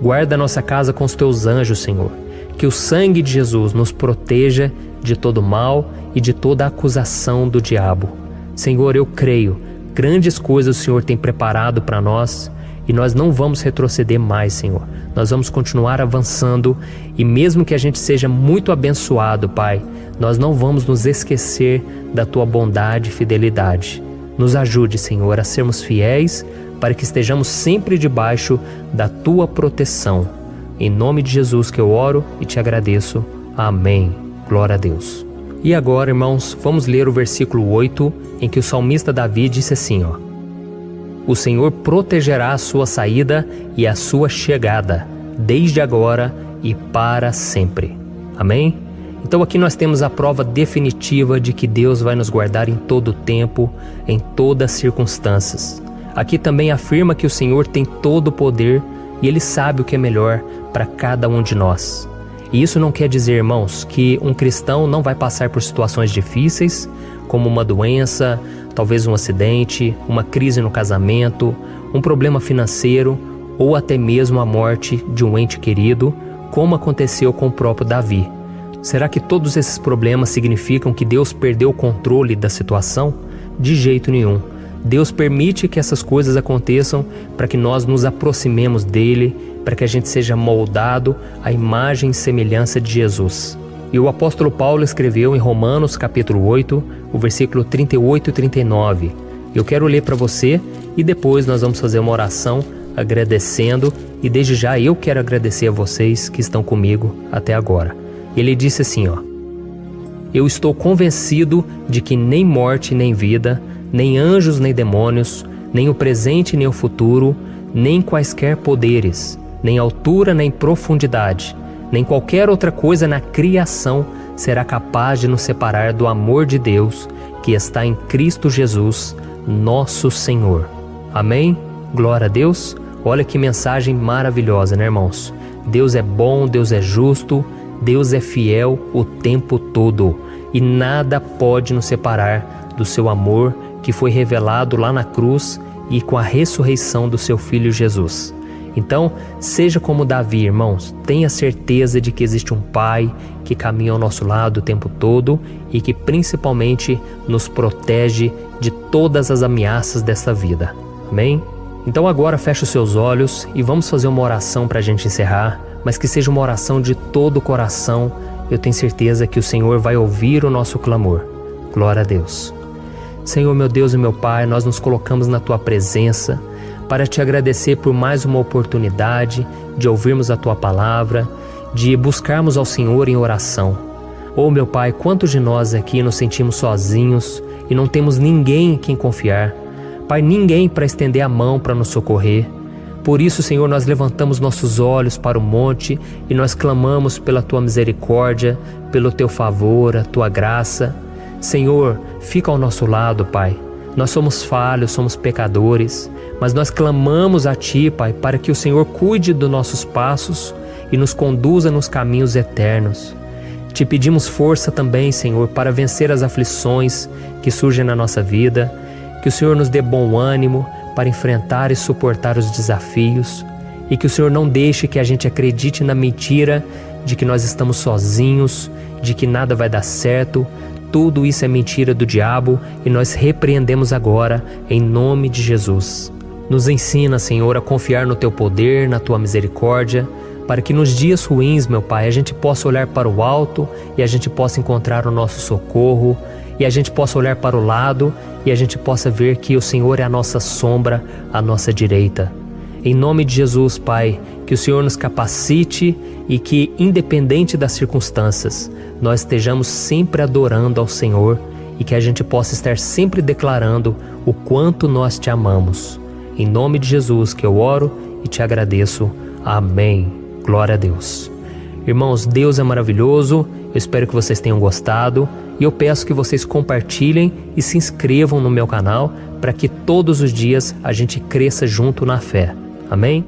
Guarda a nossa casa com os teus anjos, Senhor. Que o sangue de Jesus nos proteja de todo mal e de toda acusação do diabo. Senhor, eu creio, grandes coisas o Senhor tem preparado para nós e nós não vamos retroceder mais, Senhor. Nós vamos continuar avançando e mesmo que a gente seja muito abençoado, Pai, nós não vamos nos esquecer da Tua bondade e fidelidade. Nos ajude, Senhor, a sermos fiéis para que estejamos sempre debaixo da Tua proteção. Em nome de Jesus que eu oro e te agradeço. Amém. Glória a Deus. E agora, irmãos, vamos ler o versículo 8, em que o salmista Davi disse assim, O Senhor protegerá a sua saída e a sua chegada, desde agora e para sempre. Amém? Então aqui nós temos a prova definitiva de que Deus vai nos guardar em todo o tempo, em todas as circunstâncias. Aqui também afirma que o Senhor tem todo o poder e Ele sabe o que é melhor para cada um de nós. E isso não quer dizer, irmãos, que um cristão não vai passar por situações difíceis, como uma doença, talvez um acidente, uma crise no casamento, um problema financeiro ou até mesmo a morte de um ente querido, como aconteceu com o próprio Davi. Será que todos esses problemas significam que Deus perdeu o controle da situação? De jeito nenhum. Deus permite que essas coisas aconteçam para que nós nos aproximemos dele, para que a gente seja moldado à imagem e semelhança de Jesus. E o apóstolo Paulo escreveu em Romanos capítulo 8, o versículo 38 e 39. Eu quero ler para você e depois nós vamos fazer uma oração agradecendo, e desde já eu quero agradecer a vocês que estão comigo até agora. Ele disse assim, Eu estou convencido de que nem morte nem vida, nem anjos nem demônios, nem o presente nem o futuro, nem quaisquer poderes, nem altura nem profundidade, nem qualquer outra coisa na criação será capaz de nos separar do amor de Deus que está em Cristo Jesus, nosso Senhor. Amém? Glória a Deus. Olha que mensagem maravilhosa, né, irmãos? Deus é bom, Deus é justo, Deus é fiel o tempo todo e nada pode nos separar do seu amor que foi revelado lá na cruz e com a ressurreição do seu Filho Jesus. Então, seja como Davi, irmãos, tenha certeza de que existe um Pai que caminha ao nosso lado o tempo todo e que principalmente nos protege de todas as ameaças dessa vida. Amém? Então agora feche os seus olhos e vamos fazer uma oração para a gente encerrar, mas que seja uma oração de todo o coração. Eu tenho certeza que o Senhor vai ouvir o nosso clamor. Glória a Deus. Senhor, meu Deus e meu Pai, nós nos colocamos na Tua presença para Te agradecer por mais uma oportunidade de ouvirmos a Tua palavra, de buscarmos ao Senhor em oração. Oh, meu Pai, quantos de nós aqui nos sentimos sozinhos e não temos ninguém em quem confiar. Pai, ninguém para estender a mão para nos socorrer. Por isso, Senhor, nós levantamos nossos olhos para o monte e nós clamamos pela Tua misericórdia, pelo Teu favor, a Tua graça. Senhor, fica ao nosso lado, Pai. Nós somos falhos, somos pecadores, mas nós clamamos a Ti, Pai, para que o Senhor cuide dos nossos passos e nos conduza nos caminhos eternos. Te pedimos força também, Senhor, para vencer as aflições que surgem na nossa vida, que o Senhor nos dê bom ânimo para enfrentar e suportar os desafios e que o Senhor não deixe que a gente acredite na mentira de que nós estamos sozinhos, de que nada vai dar certo. Tudo isso é mentira do diabo e nós repreendemos agora em nome de Jesus. Nos ensina, Senhor, a confiar no Teu poder, na Tua misericórdia, para que nos dias ruins, meu Pai, a gente possa olhar para o alto e a gente possa encontrar o nosso socorro, e a gente possa olhar para o lado e a gente possa ver que o Senhor é a nossa sombra, a nossa direita. Em nome de Jesus, Pai, que o Senhor nos capacite e que, independente das circunstâncias, nós estejamos sempre adorando ao Senhor e que a gente possa estar sempre declarando o quanto nós Te amamos. Em nome de Jesus que eu oro e Te agradeço. Amém. Glória a Deus. Irmãos, Deus é maravilhoso. Eu espero que vocês tenham gostado e eu peço que vocês compartilhem e se inscrevam no meu canal para que todos os dias a gente cresça junto na fé. Amém?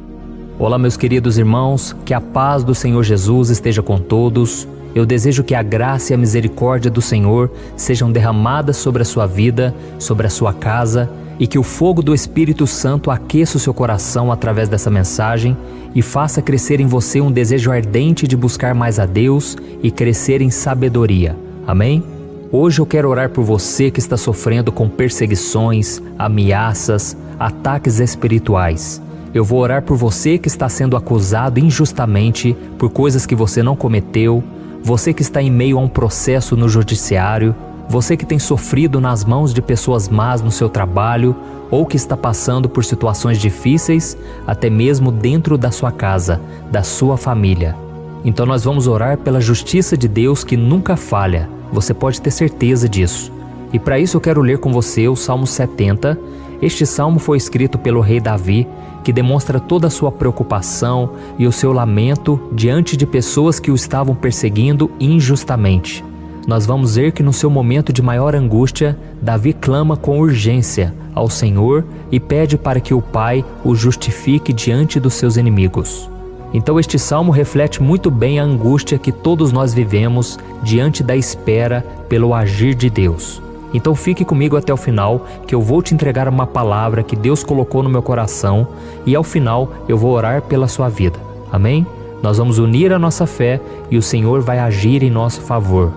Olá, meus queridos irmãos, que a paz do Senhor Jesus esteja com todos. Eu desejo que a graça e a misericórdia do Senhor sejam derramadas sobre a sua vida, sobre a sua casa, e que o fogo do Espírito Santo aqueça o seu coração através dessa mensagem e faça crescer em você um desejo ardente de buscar mais a Deus e crescer em sabedoria. Amém? Hoje eu quero orar por você que está sofrendo com perseguições, ameaças, ataques espirituais. Eu vou orar por você que está sendo acusado injustamente por coisas que você não cometeu, você que está em meio a um processo no judiciário, você que tem sofrido nas mãos de pessoas más no seu trabalho ou que está passando por situações difíceis, até mesmo dentro da sua casa, da sua família. Então nós vamos orar pela justiça de Deus que nunca falha, você pode ter certeza disso. E para isso eu quero ler com você o Salmo 70. Este salmo foi escrito pelo rei Davi, que demonstra toda a sua preocupação e o seu lamento diante de pessoas que o estavam perseguindo injustamente. Nós vamos ver que no seu momento de maior angústia, Davi clama com urgência ao Senhor e pede para que o Pai o justifique diante dos seus inimigos. Então este salmo reflete muito bem a angústia que todos nós vivemos diante da espera pelo agir de Deus. Então fique comigo até o final, que eu vou te entregar uma palavra que Deus colocou no meu coração e ao final eu vou orar pela sua vida. Amém? Nós vamos unir a nossa fé e o Senhor vai agir em nosso favor.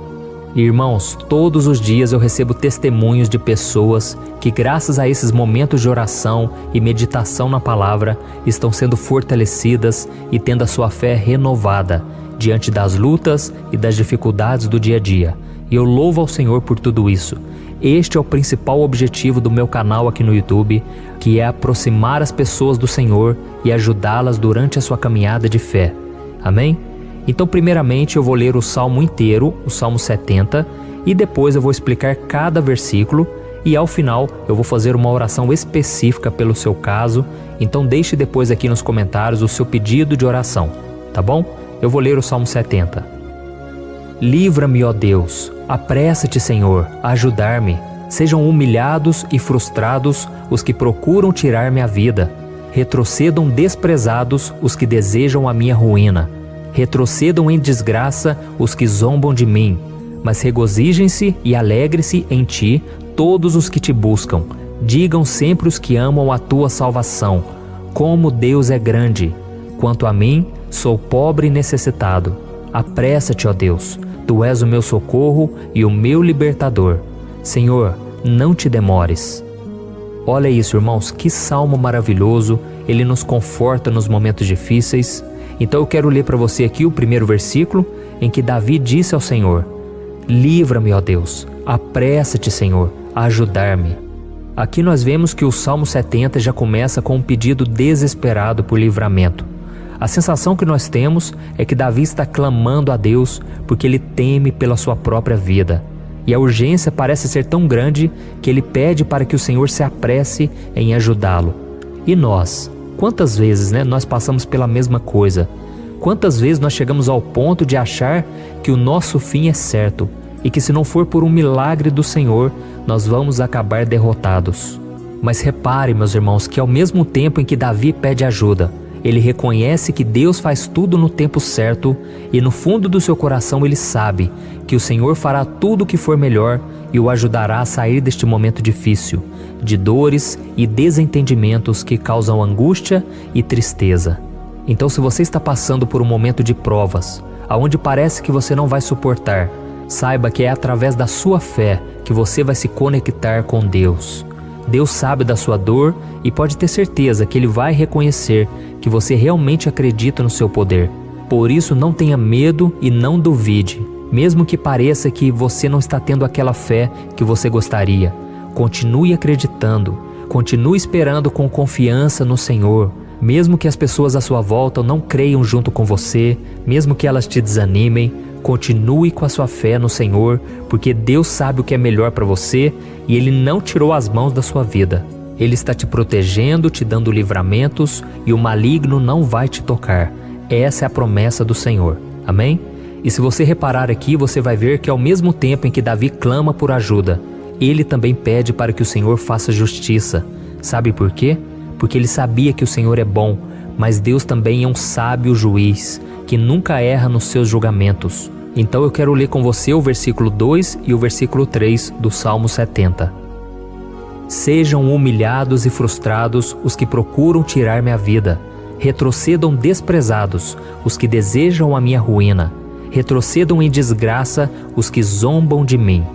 Irmãos, todos os dias eu recebo testemunhos de pessoas que, graças a esses momentos de oração e meditação na palavra, estão sendo fortalecidas e tendo a sua fé renovada diante das lutas e das dificuldades do dia a dia. E eu louvo ao Senhor por tudo isso. Este é o principal objetivo do meu canal aqui no YouTube, que é aproximar as pessoas do Senhor e ajudá-las durante a sua caminhada de fé. Amém? Então, primeiramente, eu vou ler o Salmo inteiro, o Salmo 70, e depois eu vou explicar cada versículo, e ao final eu vou fazer uma oração específica pelo seu caso. Então deixe depois aqui nos comentários o seu pedido de oração, tá bom? Eu vou ler o Salmo 70. Livra-me, ó Deus, apressa-te, Senhor, a ajudar-me. Sejam humilhados e frustrados os que procuram tirar-me a vida. Retrocedam desprezados os que desejam a minha ruína. Retrocedam em desgraça os que zombam de mim, mas regozijem-se e alegre-se em ti todos os que te buscam. Digam sempre os que amam a tua salvação, como Deus é grande. Quanto a mim, sou pobre e necessitado. Apressa-te, ó Deus, tu és o meu socorro e o meu libertador. Senhor, não te demores. Olha isso, irmãos, que salmo maravilhoso, ele nos conforta nos momentos difíceis. Então eu quero ler para você aqui o primeiro versículo, em que Davi disse ao Senhor: livra-me, ó Deus, apressa-te, Senhor, a ajudar-me. Aqui nós vemos que o Salmo 70 já começa com um pedido desesperado por livramento. A sensação que nós temos é que Davi está clamando a Deus porque ele teme pela sua própria vida. E a urgência parece ser tão grande que ele pede para que o Senhor se apresse em ajudá-lo. E nós? Quantas vezes nós passamos pela mesma coisa? Quantas vezes nós chegamos ao ponto de achar que o nosso fim é certo e que se não for por um milagre do Senhor, nós vamos acabar derrotados? Mas repare, meus irmãos, que ao mesmo tempo em que Davi pede ajuda, ele reconhece que Deus faz tudo no tempo certo e no fundo do seu coração ele sabe que o Senhor fará tudo o que for melhor e o ajudará a sair deste momento difícil, de dores e desentendimentos que causam angústia e tristeza. Então, se você está passando por um momento de provas, aonde parece que você não vai suportar, saiba que é através da sua fé que você vai se conectar com Deus. Deus sabe da sua dor e pode ter certeza que Ele vai reconhecer que você realmente acredita no seu poder. Por isso, não tenha medo e não duvide, mesmo que pareça que você não está tendo aquela fé que você gostaria. Continue acreditando, continue esperando com confiança no Senhor. Mesmo que as pessoas à sua volta não creiam junto com você, mesmo que elas te desanimem, continue com a sua fé no Senhor, porque Deus sabe o que é melhor para você e Ele não tirou as mãos da sua vida. Ele está te protegendo, te dando livramentos e o maligno não vai te tocar. Essa é a promessa do Senhor. Amém? E se você reparar aqui, você vai ver que ao mesmo tempo em que Davi clama por ajuda, ele também pede para que o Senhor faça justiça. Sabe por quê? Porque ele sabia que o Senhor é bom, mas Deus também é um sábio juiz, que nunca erra nos seus julgamentos. Então eu quero ler com você o versículo 2 e o versículo 3 do Salmo 70. Sejam humilhados e frustrados os que procuram tirar minha vida. Retrocedam desprezados os que desejam a minha ruína. Retrocedam em desgraça os que zombam de mim.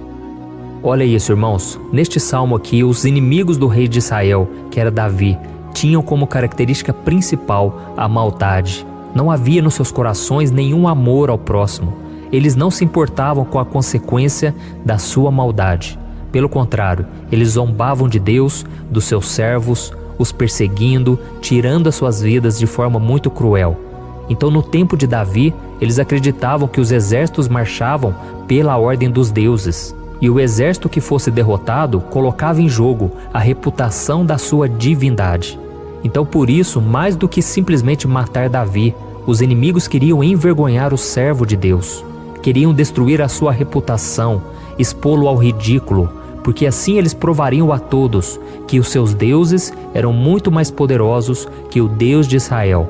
Olha isso, irmãos. Neste salmo aqui, os inimigos do rei de Israel, que era Davi, tinham como característica principal a maldade. Não havia nos seus corações nenhum amor ao próximo. Eles não se importavam com a consequência da sua maldade. Pelo contrário, eles zombavam de Deus, dos seus servos, os perseguindo, tirando as suas vidas de forma muito cruel. Então, no tempo de Davi, eles acreditavam que os exércitos marchavam pela ordem dos deuses. E o exército que fosse derrotado colocava em jogo a reputação da sua divindade. Então, por isso, mais do que simplesmente matar Davi, os inimigos queriam envergonhar o servo de Deus. Queriam destruir a sua reputação, expô-lo ao ridículo, porque assim eles provariam a todos que os seus deuses eram muito mais poderosos que o Deus de Israel.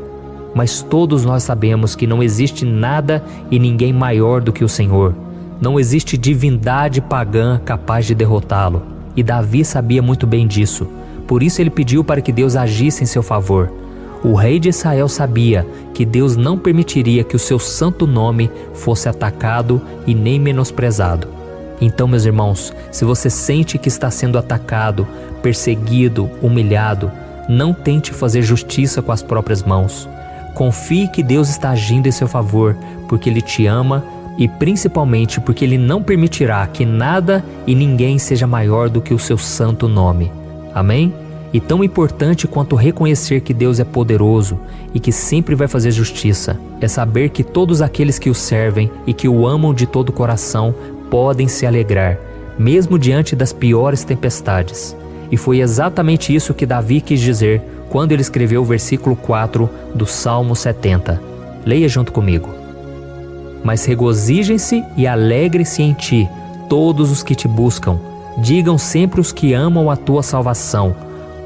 Mas todos nós sabemos que não existe nada e ninguém maior do que o Senhor. Não existe divindade pagã capaz de derrotá-lo. E Davi sabia muito bem disso. Por isso ele pediu para que Deus agisse em seu favor. O rei de Israel sabia que Deus não permitiria que o seu santo nome fosse atacado e nem menosprezado. Então, meus irmãos, se você sente que está sendo atacado, perseguido, humilhado, não tente fazer justiça com as próprias mãos. Confie que Deus está agindo em seu favor, porque Ele te ama e principalmente porque Ele não permitirá que nada e ninguém seja maior do que o seu santo nome. Amém? E tão importante quanto reconhecer que Deus é poderoso e que sempre vai fazer justiça, é saber que todos aqueles que o servem e que o amam de todo o coração podem se alegrar, mesmo diante das piores tempestades. E foi exatamente isso que Davi quis dizer quando ele escreveu o versículo 4 do Salmo 70. Leia junto comigo. Mas regozijem-se e alegrem-se em ti, todos os que te buscam. Digam sempre os que amam a tua salvação,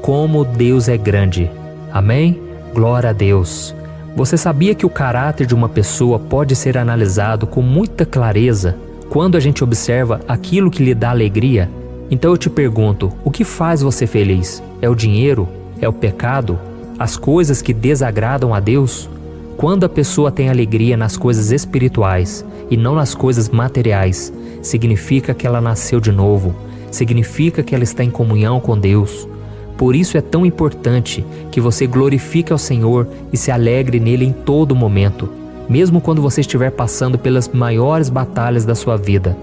como Deus é grande. Amém? Glória a Deus. Você sabia que o caráter de uma pessoa pode ser analisado com muita clareza quando a gente observa aquilo que lhe dá alegria? Então eu te pergunto, o que faz você feliz? É o dinheiro? É o pecado? As coisas que desagradam a Deus? Quando a pessoa tem alegria nas coisas espirituais e não nas coisas materiais, significa que ela nasceu de novo, significa que ela está em comunhão com Deus. Por isso é tão importante que você glorifique ao Senhor e se alegre nele em todo momento, mesmo quando você estiver passando pelas maiores batalhas da sua vida.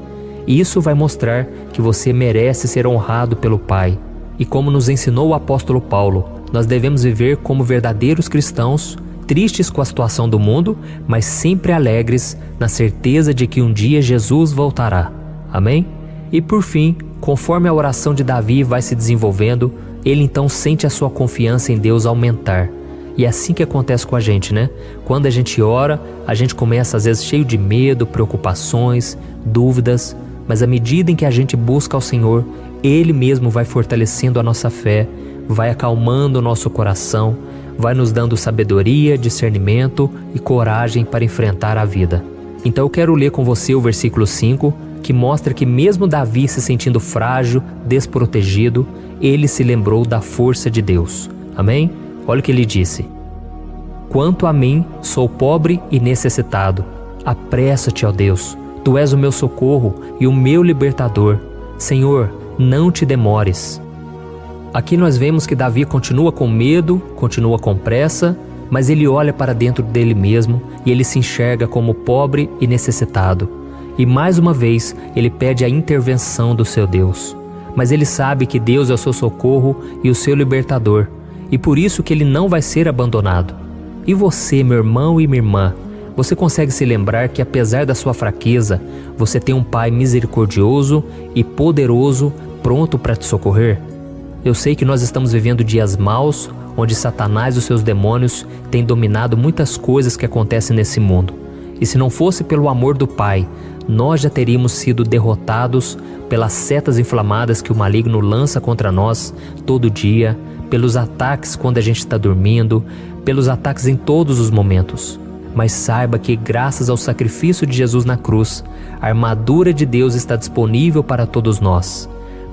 Isso vai mostrar que você merece ser honrado pelo Pai. E como nos ensinou o apóstolo Paulo, nós devemos viver como verdadeiros cristãos, tristes com a situação do mundo, mas sempre alegres na certeza de que um dia Jesus voltará. Amém? E por fim, conforme a oração de Davi vai se desenvolvendo, ele então sente a sua confiança em Deus aumentar. E é assim que acontece com a gente, né? Quando a gente ora, a gente começa às vezes cheio de medo, preocupações, dúvidas, mas à medida em que a gente busca ao Senhor, Ele mesmo vai fortalecendo a nossa fé, vai acalmando o nosso coração, vai nos dando sabedoria, discernimento e coragem para enfrentar a vida. Então eu quero ler com você o versículo 5, que mostra que mesmo Davi se sentindo frágil, desprotegido, ele se lembrou da força de Deus. Amém? Olha o que ele disse: quanto a mim, sou pobre e necessitado. Apressa-te, ó Deus. Tu és o meu socorro e o meu libertador. Senhor, não te demores. Aqui nós vemos que Davi continua com medo, continua com pressa, mas ele olha para dentro dele mesmo e ele se enxerga como pobre e necessitado. E mais uma vez ele pede a intervenção do seu Deus. Mas ele sabe que Deus é o seu socorro e o seu libertador, e por isso que ele não vai ser abandonado. E você, meu irmão e minha irmã, você consegue se lembrar que apesar da sua fraqueza, você tem um Pai misericordioso e poderoso pronto para te socorrer? Eu sei que nós estamos vivendo dias maus, onde Satanás e os seus demônios têm dominado muitas coisas que acontecem nesse mundo. E se não fosse pelo amor do Pai, nós já teríamos sido derrotados pelas setas inflamadas que o maligno lança contra nós todo dia, pelos ataques quando a gente está dormindo, pelos ataques em todos os momentos. Mas saiba que graças ao sacrifício de Jesus na cruz, a armadura de Deus está disponível para todos nós.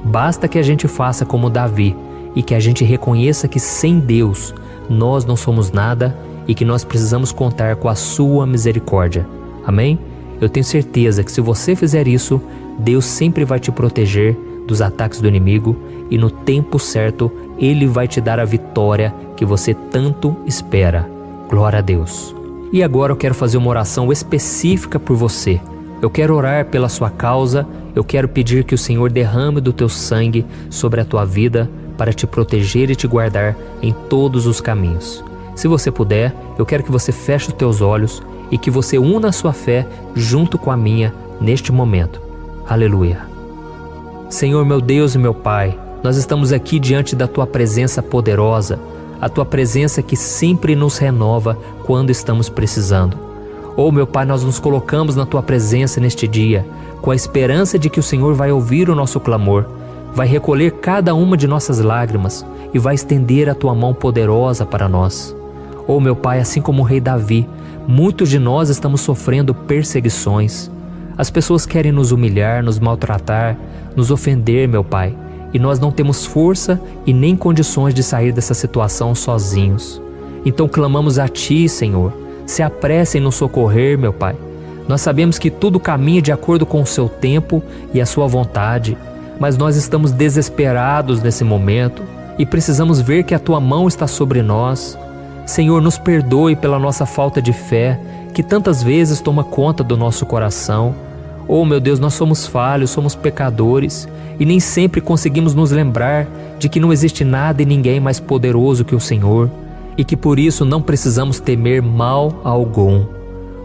Basta que a gente faça como Davi e que a gente reconheça que sem Deus nós não somos nada e que nós precisamos contar com a sua misericórdia. Amém? Eu tenho certeza que se você fizer isso, Deus sempre vai te proteger dos ataques do inimigo e no tempo certo Ele vai te dar a vitória que você tanto espera. Glória a Deus. E agora eu quero fazer uma oração específica por você. Eu quero orar pela sua causa, eu quero pedir que o Senhor derrame do teu sangue sobre a tua vida para te proteger e te guardar em todos os caminhos. Se você puder, eu quero que você feche os teus olhos e que você una a sua fé junto com a minha neste momento. Aleluia. Senhor meu Deus e meu Pai, nós estamos aqui diante da Tua presença poderosa, a Tua presença que sempre nos renova quando estamos precisando. Oh meu Pai, nós nos colocamos na Tua presença neste dia, com a esperança de que o Senhor vai ouvir o nosso clamor, vai recolher cada uma de nossas lágrimas e vai estender a Tua mão poderosa para nós. Oh meu Pai, assim como o rei Davi, muitos de nós estamos sofrendo perseguições. As pessoas querem nos humilhar, nos maltratar, nos ofender, meu Pai, e nós não temos força e nem condições de sair dessa situação sozinhos. Então clamamos a Ti, Senhor, se apresse em nos socorrer, meu Pai. Nós sabemos que tudo caminha de acordo com o Seu tempo e a Sua vontade, mas nós estamos desesperados nesse momento e precisamos ver que a Tua mão está sobre nós. Senhor, nos perdoe pela nossa falta de fé, que tantas vezes toma conta do nosso coração. Oh meu Deus, nós somos falhos, somos pecadores e nem sempre conseguimos nos lembrar de que não existe nada e ninguém mais poderoso que o Senhor e que por isso não precisamos temer mal algum.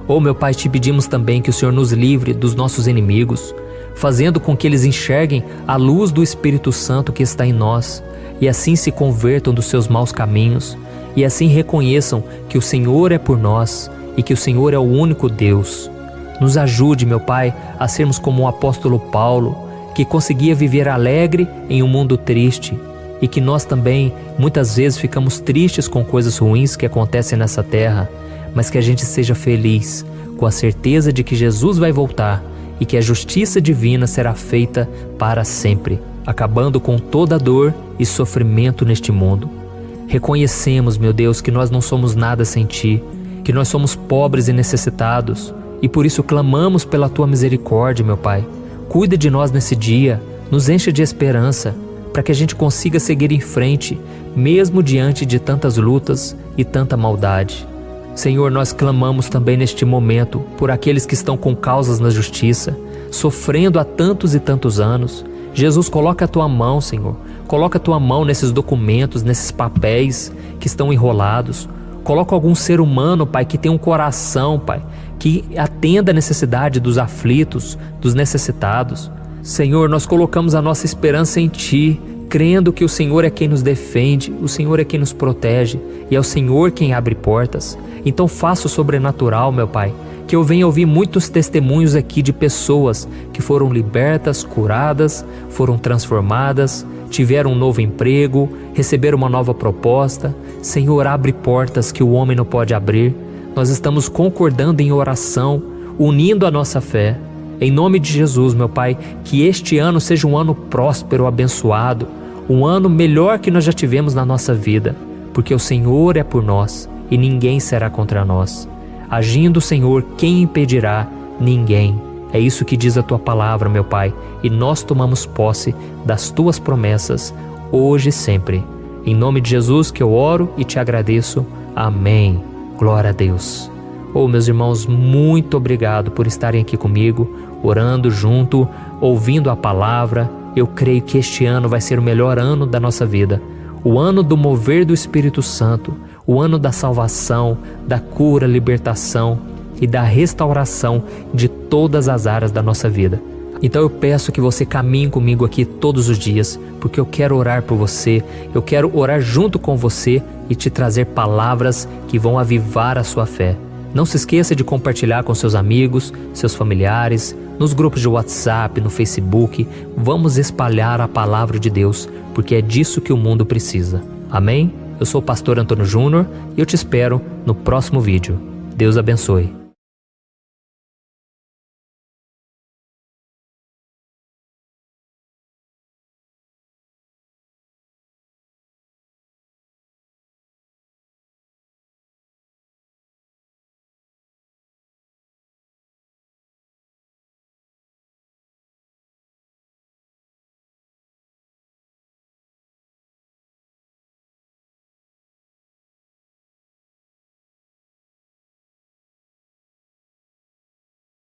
Oh meu Pai, te pedimos também que o Senhor nos livre dos nossos inimigos, fazendo com que eles enxerguem a luz do Espírito Santo que está em nós e assim se convertam dos seus maus caminhos e assim reconheçam que o Senhor é por nós e que o Senhor é o único Deus. Nos ajude, meu Pai, a sermos como o apóstolo Paulo, que conseguia viver alegre em um mundo triste, e que nós também muitas vezes ficamos tristes com coisas ruins que acontecem nessa terra, mas que a gente seja feliz, com a certeza de que Jesus vai voltar e que a justiça divina será feita para sempre, acabando com toda dor e sofrimento neste mundo. Reconhecemos, meu Deus, que nós não somos nada sem Ti, que nós somos pobres e necessitados, e por isso clamamos pela Tua misericórdia, meu Pai. Cuida de nós nesse dia, nos enche de esperança, para que a gente consiga seguir em frente, mesmo diante de tantas lutas e tanta maldade. Senhor, nós clamamos também neste momento por aqueles que estão com causas na justiça, sofrendo há tantos e tantos anos. Jesus, coloca a Tua mão, Senhor. Coloca a Tua mão nesses documentos, nesses papéis que estão enrolados. Coloca algum ser humano, Pai, que tem um coração, Pai, que atenda a necessidade dos aflitos, dos necessitados. Senhor, nós colocamos a nossa esperança em Ti, crendo que o Senhor é quem nos defende, o Senhor é quem nos protege e é o Senhor quem abre portas. Então faça o sobrenatural, meu Pai, que eu venha ouvir muitos testemunhos aqui de pessoas que foram libertas, curadas, foram transformadas, tiveram um novo emprego, receberam uma nova proposta. Senhor, abre portas que o homem não pode abrir. Nós estamos concordando em oração, unindo a nossa fé. Em nome de Jesus, meu Pai, que este ano seja um ano próspero, abençoado, um ano melhor que nós já tivemos na nossa vida, porque o Senhor é por nós e ninguém será contra nós. Agindo o Senhor, quem impedirá? Ninguém. É isso que diz a Tua palavra, meu Pai, e nós tomamos posse das Tuas promessas, hoje e sempre. Em nome de Jesus que eu oro e te agradeço. Amém. Glória a Deus. Meus irmãos, muito obrigado por estarem aqui comigo, orando junto, ouvindo a palavra. Eu creio que este ano vai ser o melhor ano da nossa vida. O ano do mover do Espírito Santo, o ano da salvação, da cura, libertação e da restauração de todas as áreas da nossa vida. Então eu peço que você caminhe comigo aqui todos os dias, porque eu quero orar por você, eu quero orar junto com você e te trazer palavras que vão avivar a sua fé. Não se esqueça de compartilhar com seus amigos, seus familiares, nos grupos de WhatsApp, no Facebook. Vamos espalhar a palavra de Deus, porque é disso que o mundo precisa. Amém? Eu sou o pastor Antônio Júnior e eu te espero no próximo vídeo. Deus abençoe.